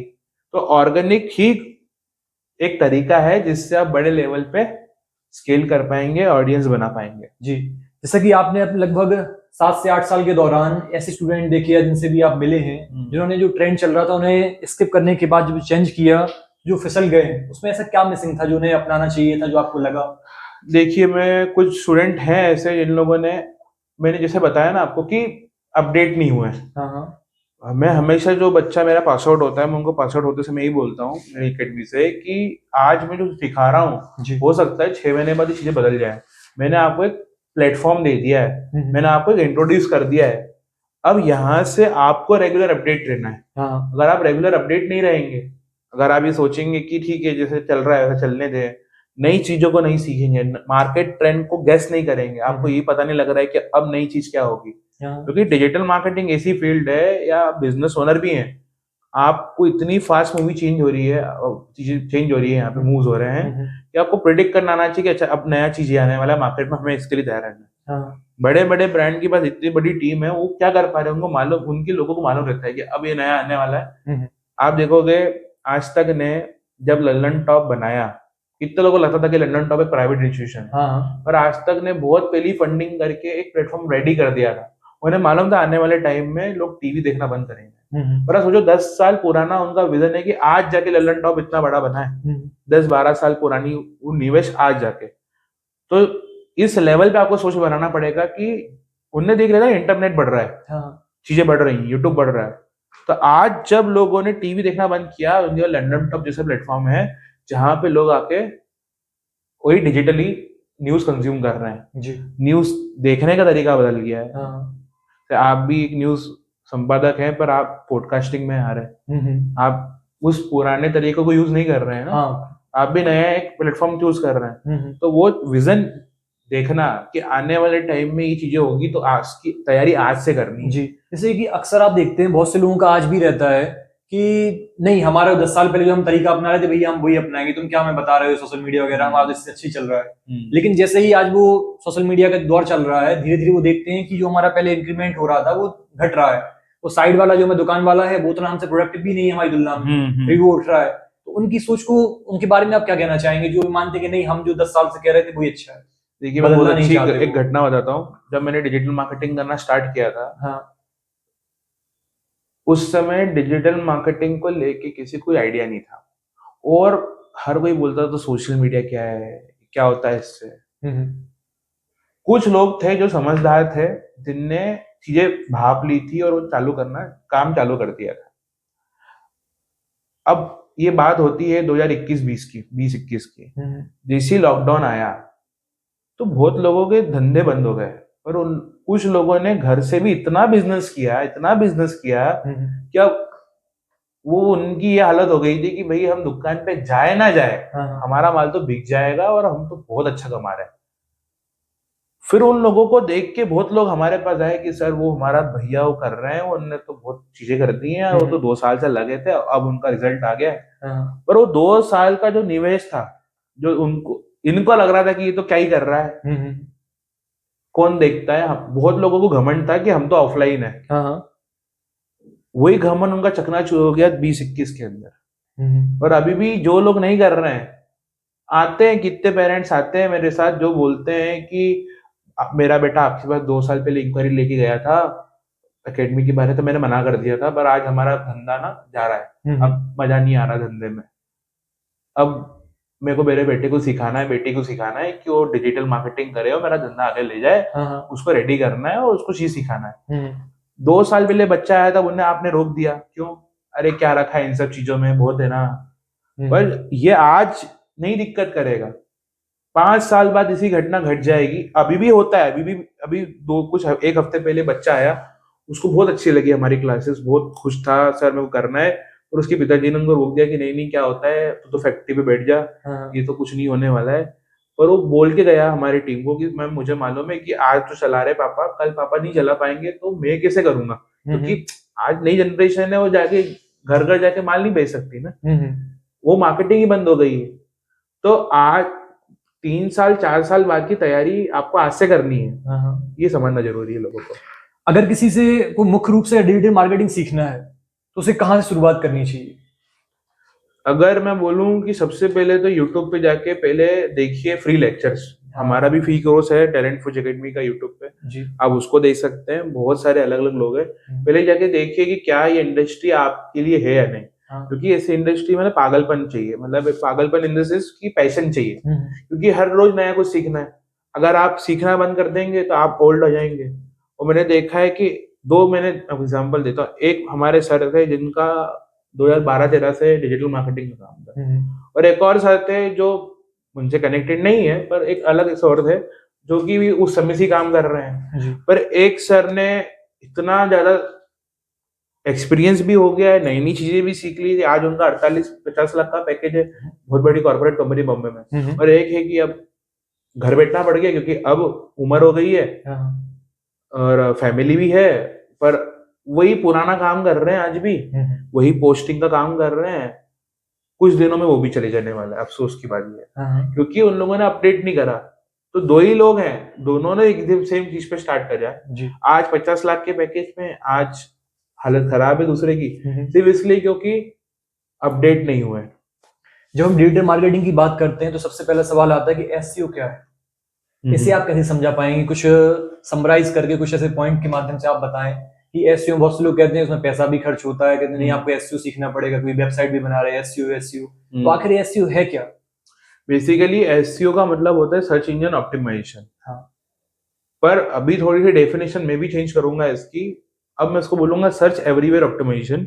तो ऑर्गेनिक ही एक तरीका है जिससे आप बड़े लेवल पे स्केल कर पाएंगे, ऑडियंस बना पाएंगे। जी। जैसा कि आपने अपने लगभग 7 से 8 साल के दौरान ऐसे स्टूडेंट देखे हैं जिनसे भी आप मिले हैं, जिन्होंने जो ट्रेंड चल रहा था उन्हें स्किप करने के बाद जब चेंज किया, जो फिसल गए, उसमें ऐसा क्या मिसिंग था जो उन्हें अपनाना चाहिए था, जो आपको लगा? देखिए, मैं कुछ स्टूडेंट हैं ऐसे जिन लोगों ने, मैंने जैसे बताया ना आपको कि अपडेट नहीं हुए। मैं हमेशा, जो बच्चा मेरा पास आउट होता है, मैं उनको पास आउट होते समय यही बोलता हूँ मेरी अकेडमी से कि आज मैं जो सिखा रहा हूँ, हो सकता है 6 महीने बाद ये चीजें बदल जाए। मैंने आपको एक प्लेटफॉर्म दे दिया है, मैंने आपको एक इंट्रोड्यूस कर दिया है। अब यहाँ से आपको रेगुलर अपडेट रहना है। अगर आप रेगुलर अपडेट नहीं रहेंगे, अगर आप ये सोचेंगे कि ठीक है जैसे चल रहा है वैसे चलने दे, नई चीजों को नहीं सीखेंगे, मार्केट ट्रेंड को गेस नहीं करेंगे, आपको ये पता नहीं लग रहा है कि अब नई चीज क्या होगी। क्योंकि डिजिटल मार्केटिंग ऐसी फील्ड है, या बिजनेस ओनर भी हैं, आपको इतनी फास्ट मूवी चेंज हो रही है, चीजें चेंज हो रही है, यहाँ पे मूव्स हो रहे हैं कि आपको प्रिडिक्ट करना आना चाहिए कि अच्छा अब नया चीज आने वाला है मार्केट में, हमें इसके लिए तैयार रहना है। बड़े बड़े ब्रांड के पास इतनी बड़ी टीम है, वो क्या कर पा रहे हैं, उनको मालूम, उनके लोगों को मालूम रहता है कि अब ये नया आने वाला है। आप देखोगे, आज तक ने जब लंदन टॉप बनाया, कितने लोगों को लगता था कि लंदन टॉप एक प्राइवेट इंस्टीट्यूशन है, पर आज तक ने बहुत पहली फंडिंग करके एक प्लेटफॉर्म रेडी कर दिया था। उन्हें मालूम था आने वाले टाइम में लोग टीवी देखना बंद करेंगे। पर सोचो 10 साल पुराना उनका विजन है कि आज जाके लंदन टॉप इतना बड़ा बना है। 10-12 साल पुरानी वो निवेश आज जाके, तो इस लेवल पे आपको सोच बनाना पड़ेगा कि उन्हें देख रहा है इंटरनेट बढ़ रहा है, चीजें बढ़ रही हैं, यूट्यूब बढ़ रहा है। तो आज जब लोगों ने टीवी देखना बंद किया, उनके लंदन टॉप जैसा प्लेटफॉर्म है जहां पे लोग आके वही डिजिटली न्यूज कंज्यूम कर रहे हैं। न्यूज देखने का तरीका बदल गया है। तो आप भी एक न्यूज संपादक हैं, पर आप पॉडकास्टिंग में आ रहे हैं, आप उस पुराने तरीके को यूज नहीं कर रहे हैं ना। आप भी नया एक प्लेटफॉर्म चूज कर रहे हैं। तो वो विजन देखना कि आने वाले टाइम में ये चीजें होगी, तो आज की तैयारी आज से करनी है। जी, जैसे कि अक्सर आप देखते हैं बहुत से लोगों का आज भी रहता है कि नहीं, हमारा 10 साल पहले जो हम तरीका अपना रहे थे भैया हम वही अपनाएंगे, तुम क्या हमें बता रहे हो, सोशल मीडिया वगैरह हमारा तो इससे अच्छी चल रहा है। लेकिन जैसे ही आज वो सोशल मीडिया का दौर चल रहा है, धीरे धीरे वो देखते हैं कि जो हमारा पहले इंक्रीमेंट हो रहा था वो घट रहा है, वो साइड वाला जो हमें दुकान वाला है वो तो हमसे प्रोडक्टिव भी नहीं है हमारी तुलना में, फिर वो उठ रहा है। तो उनकी सोच को, उनके बारे में आप क्या कहना चाहेंगे, जो मानते हैं कि नहीं हम जो 10 साल से कह रहे थे वही अच्छा है, देखिए, मैं बहुत बदलना नहीं अच्छी चाहते एक वो। घटना बताता हूँ। जब मैंने डिजिटल मार्केटिंग करना स्टार्ट किया था, हाँ। उस समय डिजिटल मार्केटिंग को लेके किसी को आइडिया नहीं था, और हर कोई बोलता था तो सोशल मीडिया क्या है, क्या होता है इससे। हम्म। कुछ लोग थे जो समझदार थे, जिनने चीजें भाप ली थी और वो चालू करना काम चालू कर दिया था। अब ये बात होती है 2021-20 की, 20-21 की। जैसे ही लॉकडाउन आया तो बहुत लोगों के धंधे बंद हो गए, और उन कुछ लोगों ने घर से भी इतना बिजनेस किया, इतना बिजनेस किया कि अब वो उनकी ये हालत हो गई थी कि भाई हम दुकान पे जाए ना जाए, हमारा माल तो बिक जाएगा और हम तो बहुत अच्छा कमा रहे हैं। फिर उन लोगों को देख के बहुत लोग हमारे पास आए कि सर वो हमारा भैया वो कर रहे हैं, उन्होंने तो बहुत चीजें कर दी हैं, वो तो 2 साल से लगे थे, अब उनका रिजल्ट आ गया है। पर वो 2 साल का जो निवेश था, जो उनको इनको लग रहा था कि ये तो क्या ही कर रहा है, कौन देखता है, बहुत लोगों को घमंड था कि हम तो ऑफलाइन है। वही घमंड उनका चकनाचूर हो गया 20-21 के अंदर। और अभी भी जो लोग नहीं कर रहे हैं, आते हैं, कितने पेरेंट्स आते हैं मेरे साथ जो बोलते हैं कि मेरा बेटा आपके पास 2 साल पहले इंक्वायरी लेके गया था एकेडमी के बारे में, तो मैंने मना कर दिया था, पर आज हमारा धंधा ना जा रहा है, अब मजा नहीं आ रहा धंधे में। अब मेरे को मेरे बेटे को सिखाना है, बेटी को सिखाना है कि वो डिजिटल मार्केटिंग करे और मेरा धंधा आगे ले जाए, उसको रेडी करना है और उसको चीज सिखाना है। 2 साल पहले बच्चा आया था, उन्हें आपने रोक दिया क्यों? अरे क्या रखा है इन सब चीजों में, बहुत है ना। पर ये आज नहीं दिक्कत करेगा, 5 साल बाद इसी घटना घट जाएगी। अभी भी होता है, अभी एक हफ्ते पहले बच्चा आया, उसको बहुत अच्छी लगी हमारी क्लासेस, बहुत खुश था, सर मेरे को करना है। और उसके पिताजी ने उनको रोक दिया कि नहीं नहीं, क्या होता है, तू तो फैक्ट्री पे बैठ जा, ये तो कुछ नहीं होने वाला है। पर वो बोल के गया हमारी टीम को कि मैम मुझे मालूम है कि आज तो चला रहे पापा, कल पापा नहीं चला पाएंगे तो मैं कैसे करूंगा, क्योंकि आज नई जनरेशन है, वो जाके घर घर जाके माल नहीं बेच सकती ना, वो मार्केटिंग ही बंद हो गई है। तो आज 3 साल 4 साल बाद की तैयारी आपको आज से करनी है, ये समझना जरूरी है लोगों को। अगर किसी से को मुख्य रूप से डिजिटल मार्केटिंग सीखना है तो उसे कहाँ से शुरुआत करनी चाहिए? अगर मैं बोलूं कि सबसे पहले तो यूट्यूब पे जाके पहले देखिए फ्री लेक्चर्स। हमारा भी फ्री कोर्स है टैलेंट फॉर एकेडमी का यूट्यूब पे जी। आप उसको देख सकते हैं, बहुत सारे अलग अलग लोग हैं। पहले जाके देखिए कि क्या ये इंडस्ट्री आपके लिए है या नहीं, क्योंकि ऐसी इंडस्ट्री में पागलपन चाहिए, मतलब पागलपन इन द सेंस की पैशन चाहिए, क्योंकि हर रोज नया कुछ सीखना है। अगर आप सीखना बंद कर देंगे तो आप ओल्ड हो जाएंगे। और मैंने देखा है कि मैंने एग्जाम्पल देता हूँ, एक हमारे सर थे जिनका 2012-13 से डिजिटल मार्केटिंग का काम था, और एक और सर थे जो उनसे कनेक्टेड नहीं है, पर एक अलग सर थे जो कि भी उस समय से काम कर रहे हैं। पर एक सर ने इतना ज्यादा एक्सपीरियंस भी हो गया है, नई नई चीजें भी सीख ली, आज उनका 48-50 लाख का पैकेज है, बहुत बड़ी कॉर्पोरेट कंपनी बॉम्बे में। और एक है कि अब घर बैठना पड़ गया क्योंकि अब उम्र हो गई है और फैमिली भी है, पर वही पुराना काम कर रहे हैं आज भी, वही पोस्टिंग का काम कर रहे हैं। कुछ दिनों में वो भी चले जाने वाला है, अफसोस की बात ये है, क्योंकि उन लोगों ने अपडेट नहीं करा। तो दो ही लोग हैं, दोनों ने एकदम सेम चीज पे स्टार्ट करा, आज 50 लाख के पैकेज में, आज हालत खराब है दूसरे की, सिर्फ इसलिए क्योंकि अपडेट नहीं हुआ है। जब हम डिजिटल मार्केटिंग की बात करते हैं तो सबसे पहला सवाल आता है कि एसईओ क्या है, इसे आप कैसे समझा पाएंगे? कुछ समराइज करके कुछ ऐसे पॉइंट के माध्यम से आप बताएं कि एसईओ, बहुत से लोग कहते हैं उसमें पैसा भी खर्च होता है, कहते नहीं आपको एसईओ सीखना पड़ेगा, कोई वेबसाइट भी बना रहे हैं एसईओ। तो आखिर एसईओ है क्या? बेसिकली एसईओ का मतलब होता है सर्च इंजन ऑप्टिमाइजेशन। पर अभी थोड़ी सी डेफिनेशन में भी चेंज करूंगा इसकी, अब मैं इसको बोलूंगा सर्च एवरीवेयर ऑप्टिमाइजेशन,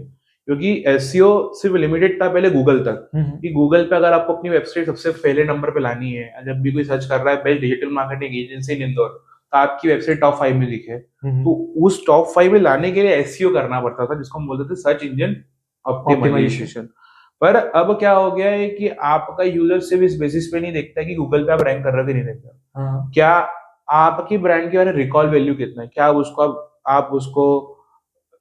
क्योंकि एसईओ सिर्फ लिमिटेड था पहले गूगल तक, कि गूगल पे अगर आपको अपनी वेबसाइट सबसे पहले नंबर पे लानी है, जब भी कोई सर्च कर रहा है बेस्ट डिजिटल मार्केटिंग एजेंसी इन इंदौर, तो आपकी वेबसाइट टॉप 5 में दिखे, तो उस टॉप 5 में लाने के लिए एसईओ करना पड़ता था, जिसको हम बोलते थे सर्च इंजन ऑप्टिमाइजेशन। पर अब क्या हो गया है कि आपका यूजर सिर्फ इस बेसिस पे नहीं देखता है कि गूगल पे आप रैंक कर रहे हो कि नहीं देखता, हाँ। क्या आपकी ब्रांड के बारे में रिकॉल वैल्यू कितना है, क्या आप उसको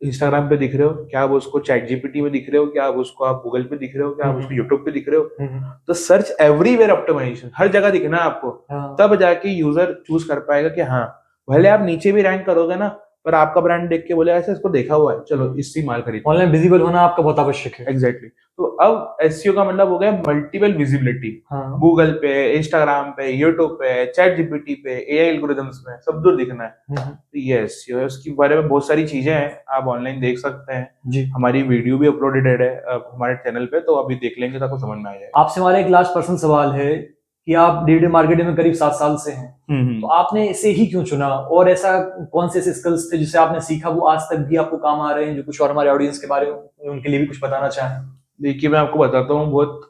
इंस्टाग्राम पे दिख रहे हो, क्या आप उसको चैट जीपीटी में दिख रहे हो, क्या आप गूगल पे दिख रहे हो, क्या आप उसको यूट्यूब पे दिख रहे हो। हम्म। तो सर्च एवरीवेयर ऑप्टिमाइजेशन, हर जगह दिखना है आपको, हाँ। तब जाके यूजर चूज कर पाएगा कि हाँ, भले आप नीचे भी रैंक करोगे ना, पर आपका ब्रांड देख के बोलेगा ऐसे इसको देखा हुआ है, चलो इससे माल खरीदते हैं। ऑनलाइन विजिबल होना आपका बहुत आवश्यक है। एग्जैक्टली तो अब एसईओ का मतलब हो गया मल्टीपल विजिबिलिटी, हाँ। गूगल पे, इंस्टाग्राम पे, यूट्यूब पे, चैट जीपीटी पे, एआई एल्गोरिदम्स में, सब दूर दिखना है। तो ये एसईओ है, उसके बारे में बहुत सारी चीजें हैं, आप ऑनलाइन देख सकते हैं। जी। हमारी वीडियो भी अपलोडेड है हमारे चैनल पे, तो अभी देख लेंगे तो आपको समझ में आ जाएगा। आपसे हमारा एक लास्ट पर्सनल सवाल है कि आप डिजिटल मार्केटिंग में करीब 7 साल से हैं, तो आपने इसे ही क्यों चुना, और ऐसा कौन से ऐसे स्किल्स थे जिसे आपने सीखा वो आज तक भी आपको काम आ रहे हैं, जो कुछ और हमारे ऑडियंस के बारे में उनके लिए भी कुछ बताना चाहें? देखिए मैं आपको बताता हूँ, बहुत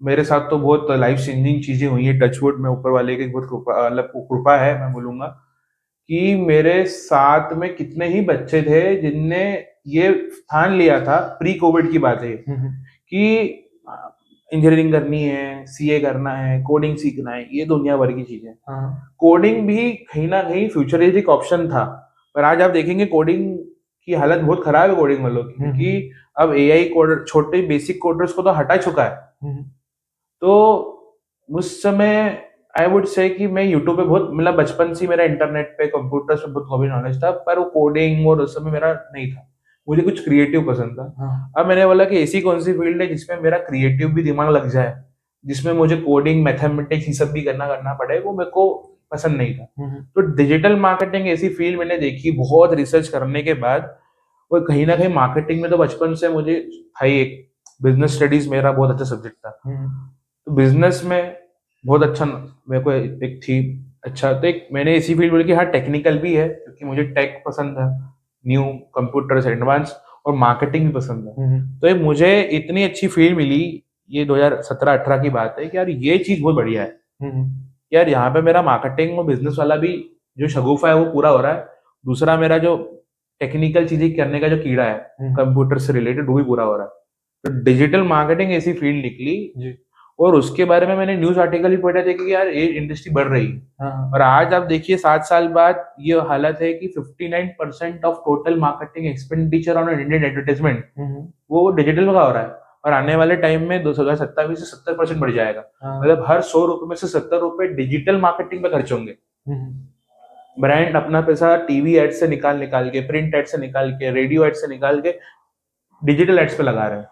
मेरे साथ तो बहुत लाइफ चेंजिंग चीजें हुई है, टचवुड में ऊपर वाले की बहुत कृपा, मतलब कृपा है, मैं बोलूंगा कि मेरे साथ में कितने ही बच्चे थे जिनने ये ठान लिया था, प्री कोविड की बात है, कि इंजीनियरिंग करनी है, सीए करना है, कोडिंग सीखना है, ये दुनिया भर की चीजें। हाँ। कोडिंग भी कहीं ना कहीं फ्यूचरिस्टिक ऑप्शन था, पर आज आप देखेंगे कोडिंग की हालत बहुत खराब है कोडिंग वालों की, क्योंकि अब एआई कोडर छोटे बेसिक कोडर्स को तो हटा चुका है। तो उस समय आई वुड से कि मैं यूट्यूब पे बहुत, मतलब बचपन से मेरा इंटरनेट पे कंप्यूटर से बहुत हॉबी नॉलेज था, पर वो कोडिंग और उस समय मेरा नहीं था, मुझे कुछ क्रिएटिव पसंद था। हाँ। अब मैंने बोला कि ऐसी कौन सी फील्ड है जिसमें मेरा क्रिएटिव भी दिमाग लग जाए, जिसमें मुझे कोडिंग मैथमेटिक्स ये सब भी करना पड़े, वो मेरे को पसंद नहीं था। तो डिजिटल मार्केटिंग ऐसी फील्ड मैंने देखी बहुत रिसर्च करने के बाद, और कहीं ना कहीं मार्केटिंग में तो बचपन से मुझे था ही, एक बिजनेस स्टडीज मेरा बहुत अच्छा सब्जेक्ट था, तो बिजनेस में बहुत अच्छा मेरे को एक थी। अच्छा, तो एक मैंने इसी फील्ड बोली कि हाँ टेक्निकल भी है, क्योंकि मुझे टेक पसंद है, न्यू कंप्यूटर्स एडवांस, और मार्केटिंग भी पसंद है। तो ये मुझे इतनी अच्छी फील्ड मिली, ये 2017-18 की बात है, कि यार ये चीज बहुत बढ़िया है, यार यहाँ पे मेरा मार्केटिंग और बिजनेस वाला भी जो शगुफा है वो पूरा हो रहा है, दूसरा मेरा जो टेक्निकल चीजें करने का जो कीड़ा है कंप्यूटर से रिलेटेड, वो भी पूरा हो रहा है। तो डिजिटल मार्केटिंग ऐसी फील्ड निकली जी। और उसके बारे में मैंने न्यूज आर्टिकल भी पढ़े थे कि यार ये इंडस्ट्री बढ़ रही है। हाँ। और आज आप देखिए 7 साल बाद ये हालत है कि 59% of total marketing expenditure on Indian advertisement वो डिजिटल का हो रहा है, और आने वाले टाइम में 2027 से 70% बढ़ जाएगा। मतलब हर 100 रुपए में से 70 रुपए डिजिटल मार्केटिंग पे खर्च होंगे। ब्रांड अपना पैसा टीवी एड से निकाल निकाल के, प्रिंट एड से निकाल के, रेडियो एड से निकाल के डिजिटल एड्स पे लगा रहे हैं।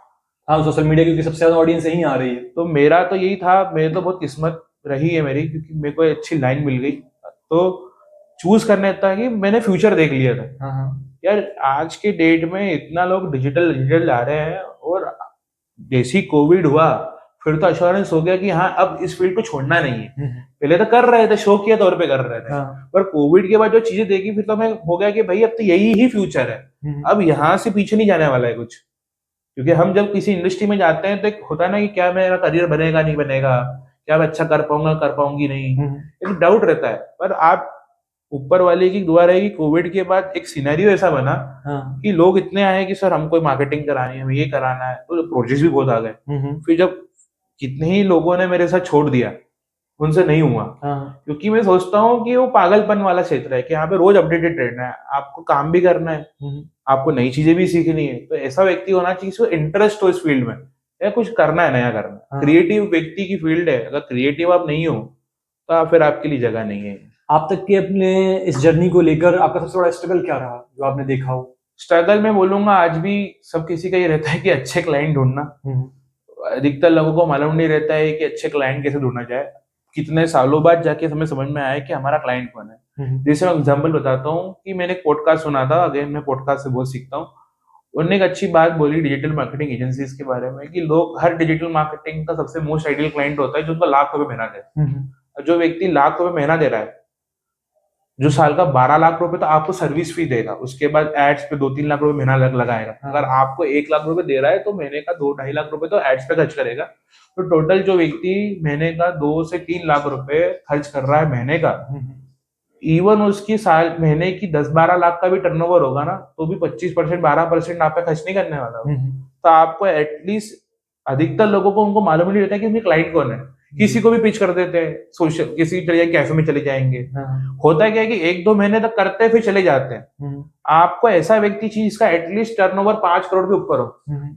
हाँ, सोशल मीडिया क्योंकि सबसे ज्यादा ऑडियंस यही आ रही है। तो मेरा तो यही था, मेरी तो बहुत किस्मत रही है मेरी, क्योंकि मेरे को अच्छी लाइन मिल गई, तो चूज करने था कि मैंने फ्यूचर देख लिया था। हाँ। यार आज के डेट में इतना लोग डिजिटल डिजिटल जा रहे हैं, और जैसे ही कोविड हुआ फिर तो अश्योरेंस हो गया कि हाँ अब इस फील्ड को छोड़ना नहीं है। पहले तो कर रहे थे, शौकिया तौर पे कर रहे थे, पर कोविड के बाद जो चीजें देखी फिर तो हमें हो गया कि भाई अब तो यही ही फ्यूचर है, अब यहाँ से पीछे नहीं जाने वाला है कुछ। क्योंकि हम जब किसी इंडस्ट्री में जाते हैं तो एक होता है ना कि क्या मेरा करियर बनेगा नहीं बनेगा, क्या मैं अच्छा कर पाऊंगा कर पाऊंगी नहीं, एक डाउट रहता है। पर आप ऊपर वाले की दुआ रहेगी, कोविड के बाद एक सिनेरियो ऐसा बना कि लोग इतने आए कि सर हमको मार्केटिंग करानी है, हमें ये कराना है, तो प्रोजेक्ट्स भी बहुत आ गए। फिर जब कितने ही लोगों ने मेरे साथ छोड़ दिया, उनसे नहीं हुआ, क्योंकि मैं सोचता हूँ कि वो पागलपन वाला क्षेत्र है कि यहाँ पे रोज अपडेटेड रहना है, आपको काम भी करना है, आपको नई चीजें भी सीखनी है। तो ऐसा व्यक्ति होना चाहिए जिसको इंटरेस्ट हो इस फील्ड में, या कुछ करना है, नया करना है। क्रिएटिव व्यक्ति की फील्ड है, अगर क्रिएटिव आप नहीं हो तो फिर आपके लिए जगह नहीं है। आप तक के अपने इस जर्नी को लेकर आपका सबसे बड़ा स्ट्रगल क्या रहा जो आपने देखा हो? स्ट्रगल मैं बोलूंगा आज भी सब किसी का ये रहता है कि अच्छे क्लाइंट ढूंढना। अधिकतर लोगों को मालूम नहीं रहता है कि अच्छे क्लाइंट कैसे ढूंढना जाए। कितने सालों बाद जाके हमें समझ में आया कि हमारा क्लाइंट कौन है। जैसे मैं एग्जांपल बताता हूँ कि मैंने एक पॉडकास्ट सुना था, अगेन मैं पॉडकास्ट से बहुत सीखता हूँ। उन्होंने एक अच्छी बात बोली डिजिटल मार्केटिंग एजेंसीज के बारे में, कि लोग हर डिजिटल मार्केटिंग का सबसे मोस्ट आइडियल क्लाइंट होता है जो उनको लाख रुपए महीना दे। जो व्यक्ति लाख रुपए महीना दे रहा है, जो साल का 12 लाख रुपए तो आपको सर्विस फी देगा, उसके बाद एड्स पे 2-3 लाख रुपए महीना लगाएगा। अगर आपको 1 लाख रुपए दे रहा है तो महीने का 2-2.5 लाख रुपए तो एड्स पे खर्च करेगा। तो टोटल जो व्यक्ति महीने का 2 से 3 लाख रुपए खर्च कर रहा है महीने का, इवन उसकी साल महीने की 10-12 लाख का भी टर्नओवर होगा ना, तो भी 25% 12% आप पे खर्च नहीं करने वाला। तो आपको एटलीस्ट अधिकतर लोगों को उनको मालूम ही नहीं रहता कि उनके क्लाइंट कौन है, किसी को भी पिच कर देते हैं, सोशल किसी चले जाएंगे, कैफे में चले जाएंगे। हाँ, होता क्या है कि 1-2 महीने तक करते हैं फिर चले जाते हैं। आपको ऐसा व्यक्ति चाहिए जिसका एटलीस्ट टर्नओवर 5 करोड़ के ऊपर हो,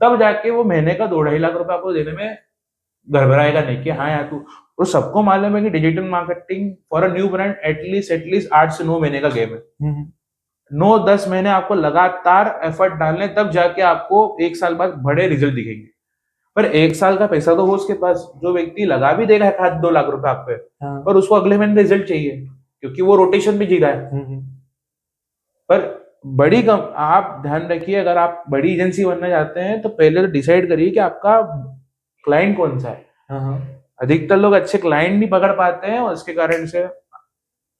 तब जाके वो महीने का 2-2.5 लाख रुपए आपको देने में घबराएगा नहीं कि हाँ यार तू। तो सबको मालूम है कि digital marketing for a new brand at least 8 से 9 महीने का गेम है। 9-10 महीने आपको लगातार एफर्ट डालने, तब जाके आपको 1 साल बाद बड़े रिजल्ट दिखेंगे। पर 1 साल का पैसा तो हो उसके पास, जो व्यक्ति लगा भी देगा 1-2 लाख रुपए आप पे, हाँ, पर उसको अगले महीने रिजल्ट चाहिए क्योंकि वो रोटेशन में जी रहा है। पर आप ध्यान रखिए, अगर आप बड़ी एजेंसी बनना चाहते हैं तो पहले तो डिसाइड करिए कि आपका क्लाइंट कौन सा है। हाँ। अधिकतर लोग अच्छे क्लाइंट नहीं पकड़ पाते हैं और इसके कारण से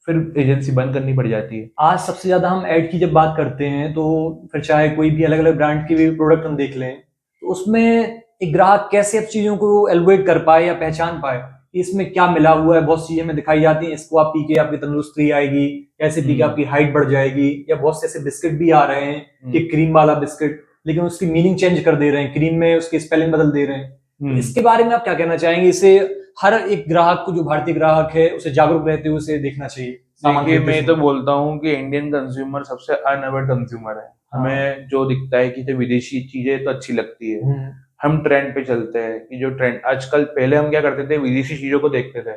फिर एजेंसी बंद करनी पड़ जाती है। आज सबसे ज्यादा हम ऐड की जब बात करते हैं तो फिर चाहे कोई भी अलग अलग ब्रांड के भी प्रोडक्ट हम देख लें, तो उसमें एक ग्राहक कैसे अब चीजों को एलिवेट कर पाए या पहचान पाए कि इसमें क्या मिला हुआ है। बहुत सी चीजें हमें दिखाई जाती हैं, इसको आप पी के आपकी तंदुरुस्ती आएगी, ऐसे पी के आपकी हाइट बढ़ जाएगी, या बहुत से ऐसे बिस्किट भी आ रहे हैं कि क्रीम वाला बिस्किट, लेकिन उसकी मीनिंग चेंज कर दे रहे हैं, क्रीम में उसकी स्पेलिंग बदल दे रहे हैं। तो इसके बारे में आप क्या कहना चाहेंगे? इसे हर एक ग्राहक को, जो भारतीय ग्राहक है, उसे जागरूक रहते हुए उसे देखना चाहिए। देखिए, मैं तो बोलता हूँ कि इंडियन कंज्यूमर सबसे अनअवेयर कंज्यूमर है। हमें जो दिखता है कि जो विदेशी चीजें तो अच्छी लगती है, हम ट्रेंड पे चलते हैं कि जो ट्रेंड आजकल, पहले हम क्या करते थे, विदेशी चीजों को देखते थे।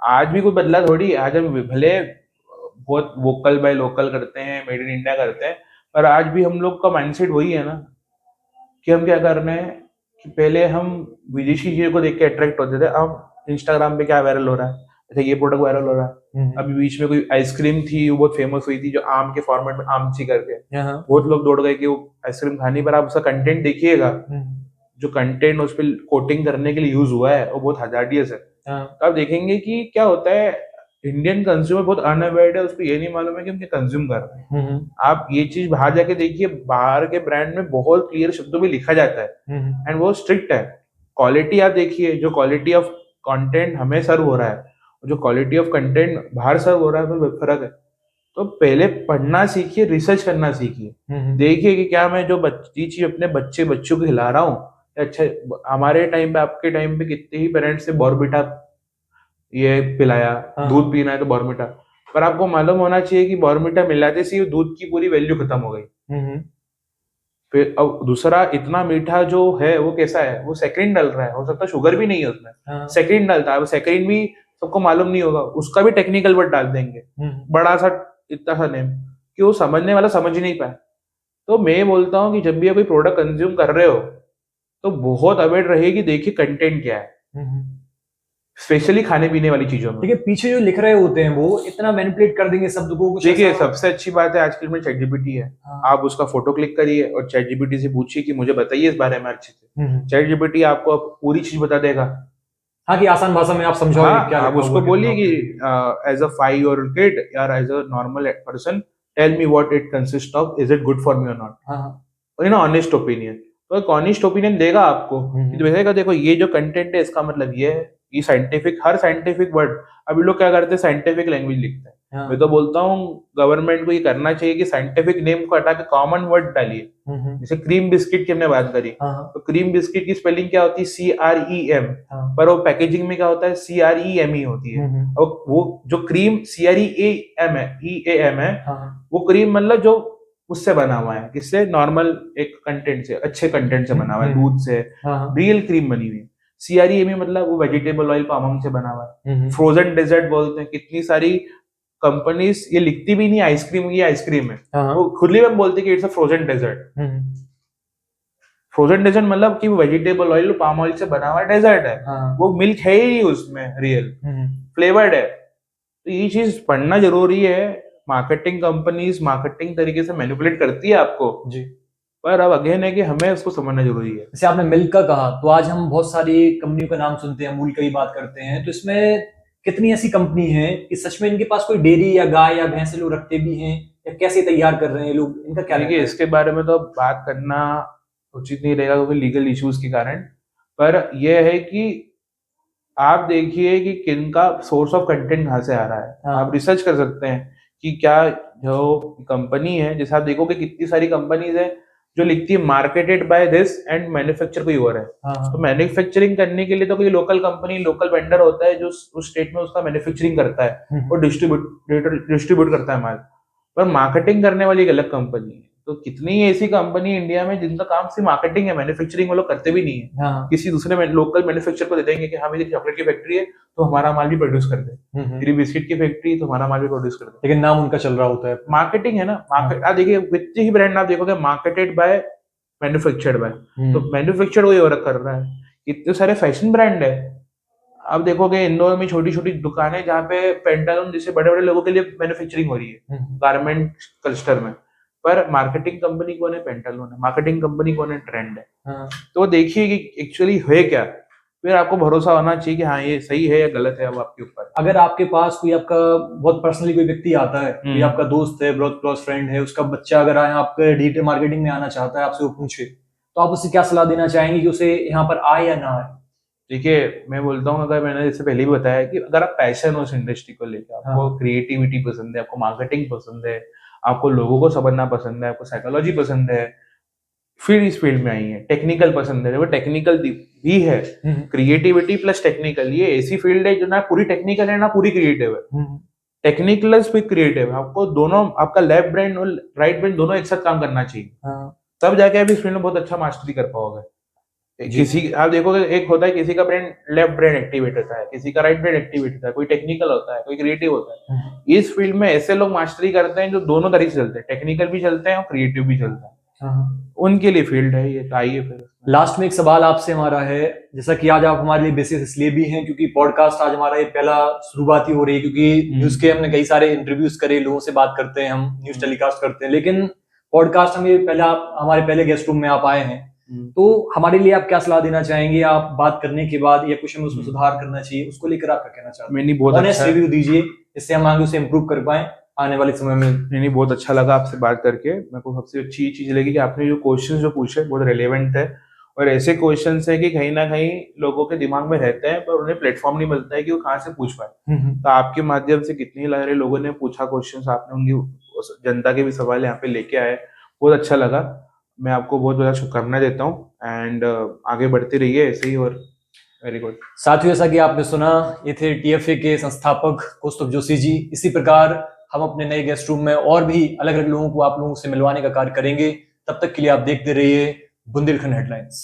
आज भी कोई बदला थोड़ी, आज हम भले बहुत वोकल बाय लोकल करते हैं, मेड इन इंडिया करते हैं, पर आज भी हम लोग का माइंडसेट वही है ना कि हम क्या कर रहे हैं कि पहले हम विदेशी चीजों को देख के अट्रैक्ट होते थे। अब इंस्टाग्राम पे क्या वायरल हो रहा है, जैसे ये प्रोडक्ट वायरल हो रहा है। अभी बीच में कोई आइसक्रीम थी, वो बहुत फेमस हुई थी, जो आम के फॉर्मेट में आमची करके, बहुत लोग दौड़ गए कि वो आइसक्रीम खानी। पर आप उसका कंटेंट देखिएगा, जो कंटेंट उस पर कोटिंग करने के लिए यूज हुआ है वो बहुत हजार्डियस है। तो आप देखेंगे कि क्या होता है, इंडियन कंज्यूमर बहुत अनअवेयर्ड है, उसको ये नहीं मालूम है कि हम क्या कंज्यूम कर रहे हैं। आप ये चीज बाहर जाके देखिए, बाहर के ब्रांड में बहुत क्लियर शब्दों में लिखा जाता है एंड वो स्ट्रिक्ट है। क्वालिटी आप देखिए, जो क्वालिटी ऑफ कंटेंट हमें सर्व हो रहा है, जो क्वालिटी ऑफ कंटेंट बाहर सर्व हो रहा है, वो फर्क है। तो पहले पढ़ना सीखिए, रिसर्च करना सीखिए, देखिए कि क्या मैं जो चीज अपने बच्चों को खिला रहा हूँ। अच्छा, हमारे टाइम पे, आपके टाइम पे कितने ही पेरेंट्स से बॉर्नविटा ये पिलाया, दूध पीना है तो बॉर्नविटा। पर आपको मालूम होना चाहिए कि बॉर्नविटा मिलाते से दूध की पूरी वैल्यू खत्म हो गई। फिर अब दूसरा, इतना मीठा जो है वो कैसा है, वो सैकरिन डाल रहा है, हो सकता है शुगर भी नहीं है उसमें, सैकरिन डालता है। वो सैकरिन भी सबको मालूम नहीं होगा, उसका भी टेक्निकल वर्ड डाल देंगे, बड़ा सा इतना सा नेम, कि वो समझने वाला समझ नहीं पाए। तो मैं बोलता हूँ कि जब भी आप कोई प्रोडक्ट कंज्यूम कर रहे हो तो बहुत अवेयर रहेगी, देखिए कंटेंट क्या है, स्पेशली खाने पीने वाली चीजों में। देखिए, पीछे जो लिख रहे होते हैं वो इतना मैनिपुलेट कर देंगे शब्द को। देखिए, सबसे अच्छी बात है आजकल में ChatGPT है। आप उसका फोटो क्लिक करिए और ChatGPT से पूछिए कि मुझे बताइए इस बारे में अच्छे से। ChatGPT आपको पूरी चीज बता देगा। हाँ, कि आसान भाषा में आप समझाओगे क्या आप उसको बोलिए कि एज अ 5-year-old किड या as a normal person, tell me what it consist of, is it good for me और नॉट, इन ऑनेस्ट ओपिनियन। तो एक ऑनेस्ट ओपिनियन देगा आपको, तो देखो ये जो कंटेंट है इसका मतलब ये है, ये साइंटिफिक, हर साइंटिफिक वर्ड। अभी लोग क्या करते हैं, साइंटिफिक लैंग्वेज लिखते हैं। मैं तो बोलता हूँ गवर्नमेंट को ये करना चाहिए कि साइंटिफिक नेम को हटा के कॉमन वर्ड डालिए। जैसे क्रीम बिस्किट की हमने बात करी, तो क्रीम बिस्किट की स्पेलिंग क्या होती है, CREM, पर वो पैकेजिंग में क्या होता है, CREME होती है। और वो जो क्रीम CREAM है, वो क्रीम मतलब जो उससे बना हुआ है, किससे, नॉर्मल एक कंटेंट से, अच्छे कंटेंट से बना हुआ है, दूध से रियल क्रीम बनी हुई है। CREME मतलब वो वेजिटेबल ऑयल पाम से बना हुआ है। फ्रोजन डेजर्ट बोलते हैं, कितनी सारी कंपनीज ये लिखती भी नहीं आइसक्रीम, ये आइसक्रीम है, वो खुद ही बोलते कि it's a frozen dessert. Frozen dessert मतलब कि वेजिटेबल ऑयल, पाम ऑयल से बना हुआ डेजर्ट है। वो मिल्क है ही उसमें, रियल फ्लेवर्ड है। तो ये चीज पढ़ना जरूरी है। मार्केटिंग कंपनीज मार्केटिंग तरीके से मैनिपुलेट करती है आपको जी, पर अब अगेन है कि हमें उसको समझना जरूरी है। जैसे आपने मिल्क का कहा, तो आज हम बहुत सारी कंपनियों का नाम सुनते हैं, अमूल की बात करते हैं, तो इसमें कितनी ऐसी कंपनी है कि सच में इनके पास कोई डेयरी या गाय या भैंस लोग रखते भी हैं, या कैसे तैयार कर रहे हैं लोग, इनका क्या? देखिए, इसके बारे में तो बात करना उचित नहीं रहेगा क्योंकि लीगल इश्यूज के कारण। पर यह है कि आप देखिए कि किनका सोर्स ऑफ कंटेंट कहाँ से आ रहा है। आप रिसर्च कर सकते हैं कि क्या जो कंपनी है, जैसे आप देखोगे कितनी सारी कंपनीज है जो लिखती है marketed by this and manufacture कोई और है। हाँ तो मैन्युफैक्चरिंग करने के लिए तो कोई लोकल कंपनी, लोकल वेंडर होता है जो उस स्टेट में उसका मैन्युफैक्चरिंग करता है और डिस्ट्रीब्यूट करता है माल। पर मार्केटिंग करने वाली एक अलग कंपनी है। तो कितनी ऐसी कंपनी इंडिया में जिनका काम सिर्फ मार्केटिंग है, मैन्युफैक्चरिंग वो लोग करते भी नहीं है। हाँ किसी दूसरे लोकल मैन्युफैक्चर को दे देंगे कि हाँ मेरी चॉकलेट की फैक्ट्री है तो हमारा माल भी प्रोड्यूस कर दे, तेरी बिस्किट की फैक्ट्री तो हमारा माल भी प्रोड्यूस कर दे। लेकिन नाम उनका चल रहा होता है। मार्केटिंग है ना, मार्केट आप देखिए कितनी ही ब्रांड आप देखोगे मार्केटेड बाय मैन्युफैक्चर्ड बाय, तो मैन्युफैक्चर्ड कोई और कर रहा है। इतने सारे फैशन ब्रांड है, आप देखोगे इंदौर में छोटी छोटी दुकानें जहाँ पे पेंटालून जैसे बड़े बड़े लोगों के लिए मैन्युफैक्चरिंग हो रही है गारमेंट क्लस्टर में। पर मार्केटिंग कंपनी कौन है? पेंटालून है। मार्केटिंग कंपनी कौन है? ट्रेंड है। हाँ। तो देखिए कि एक्चुअली है क्या, फिर आपको भरोसा होना चाहिए कि हाँ ये सही है या गलत है, अब आपके ऊपर। अगर आपके पास कोई आपका बहुत पर्सनली कोई व्यक्ति आता है, कोई आपका दोस्त है, बहुत क्लोज फ्रेंड है, उसका बच्चा अगर आए आपके डिजिटल मार्केटिंग में आना चाहता है, आपसे वो पूछे, तो आप उसे क्या सलाह देना चाहेंगे कि उसे यहाँ पर आए या ना आए? देखिए मैं बोलता हूँ, अगर मैंने जैसे पहले भी बताया कि अगर आप पैशन हो उस इंडस्ट्री को लेकर, आपको क्रिएटिविटी पसंद है, आपको मार्केटिंग पसंद है, आपको लोगों को समझना पसंद है, आपको साइकोलॉजी पसंद है, फिर इस फील्ड में आई है। टेक्निकल पसंद है, वो टेक्निकल भी है, क्रिएटिविटी प्लस टेक्निकल, ये ऐसी फील्ड है जो ना पूरी टेक्निकल है ना पूरी क्रिएटिव है। टेक्निकल भी क्रिएटिव है, आपको दोनों, आपका लेफ्ट ब्रेन और राइट ब्रेन दोनों एक साथ काम करना चाहिए, तब जाके आप इस फील्ड में बहुत अच्छा मास्टरी कर पाओगे। किसी आप देखोगे एक होता है किसी का ब्रेन, लेफ्ट ब्रेन एक्टिवेट होता है, किसी का राइट ब्रेन एक्टिवेट होता है, कोई टेक्निकल होता है, कोई क्रिएटिव होता है। इस फील्ड में ऐसे लोग मास्टरी करते हैं जो दोनों तरीके से चलते हैं, टेक्निकल भी चलते हैं और क्रिएटिव भी चलते हैं। उनके लिए फील्ड है ये। तो आइए फिर लास्ट में एक सवाल आपसे हमारा है, जैसा कि आज आप हमारे लिए बेसिस इसलिए भी हैं क्योंकि पॉडकास्ट आज हमारा ये पहला शुरुआती हो रही है, क्योंकि न्यूज के हमने कई सारे इंटरव्यूज करे, लोगों से बात करते हैं, हम न्यूज टेलीकास्ट करते हैं, लेकिन पॉडकास्ट हमें पहला, हमारे पहले गेस्ट रूम में आप आए हैं, तो हमारे लिए आप क्या सलाह देना चाहेंगे? आप बात करने के बाद या कुछ हमें उसमें सुधार करना चाहिए, उसको लेकर आप क्या कहना चाहते हैं? मैंने बहुत अच्छा रिव्यू दीजिए, इससे हम आगे उसे इम्प्रूव कर पाए आने वाले समय में। नहीं, बहुत अच्छा लगा आपसे बात करके। मेरे को सबसे अच्छी चीज लगी कि आपने जो क्वेश्चन जो पूछे बहुत रेलेवेंट है, और ऐसे क्वेश्चन है कि कहीं ना कहीं लोगों के दिमाग में रहते हैं पर उन्हें प्लेटफॉर्म नहीं मिलता है कि वो कहाँ से पूछ पाए। तो आपके माध्यम से कितनी सारे लोगों ने पूछा क्वेश्चन, आपने उनकी जनता के भी सवाल यहाँ पे लेके आए, बहुत अच्छा लगा। मैं आपको बहुत बड़ा शुभकामनाएं देता हूँ एंड आगे बढ़ते रहिए ऐसे ही। और वेरी गुड। साथियों, जैसा कि आपने सुना, ये थे टीएफए के संस्थापक कौस्तुभ जोशी जी। इसी प्रकार हम अपने नए गेस्ट रूम में और भी अलग अलग लोगों को आप लोगों से मिलवाने का कार्य करेंगे। तब तक के लिए आप देखते रहिए बुंदेलखंड हेडलाइंस।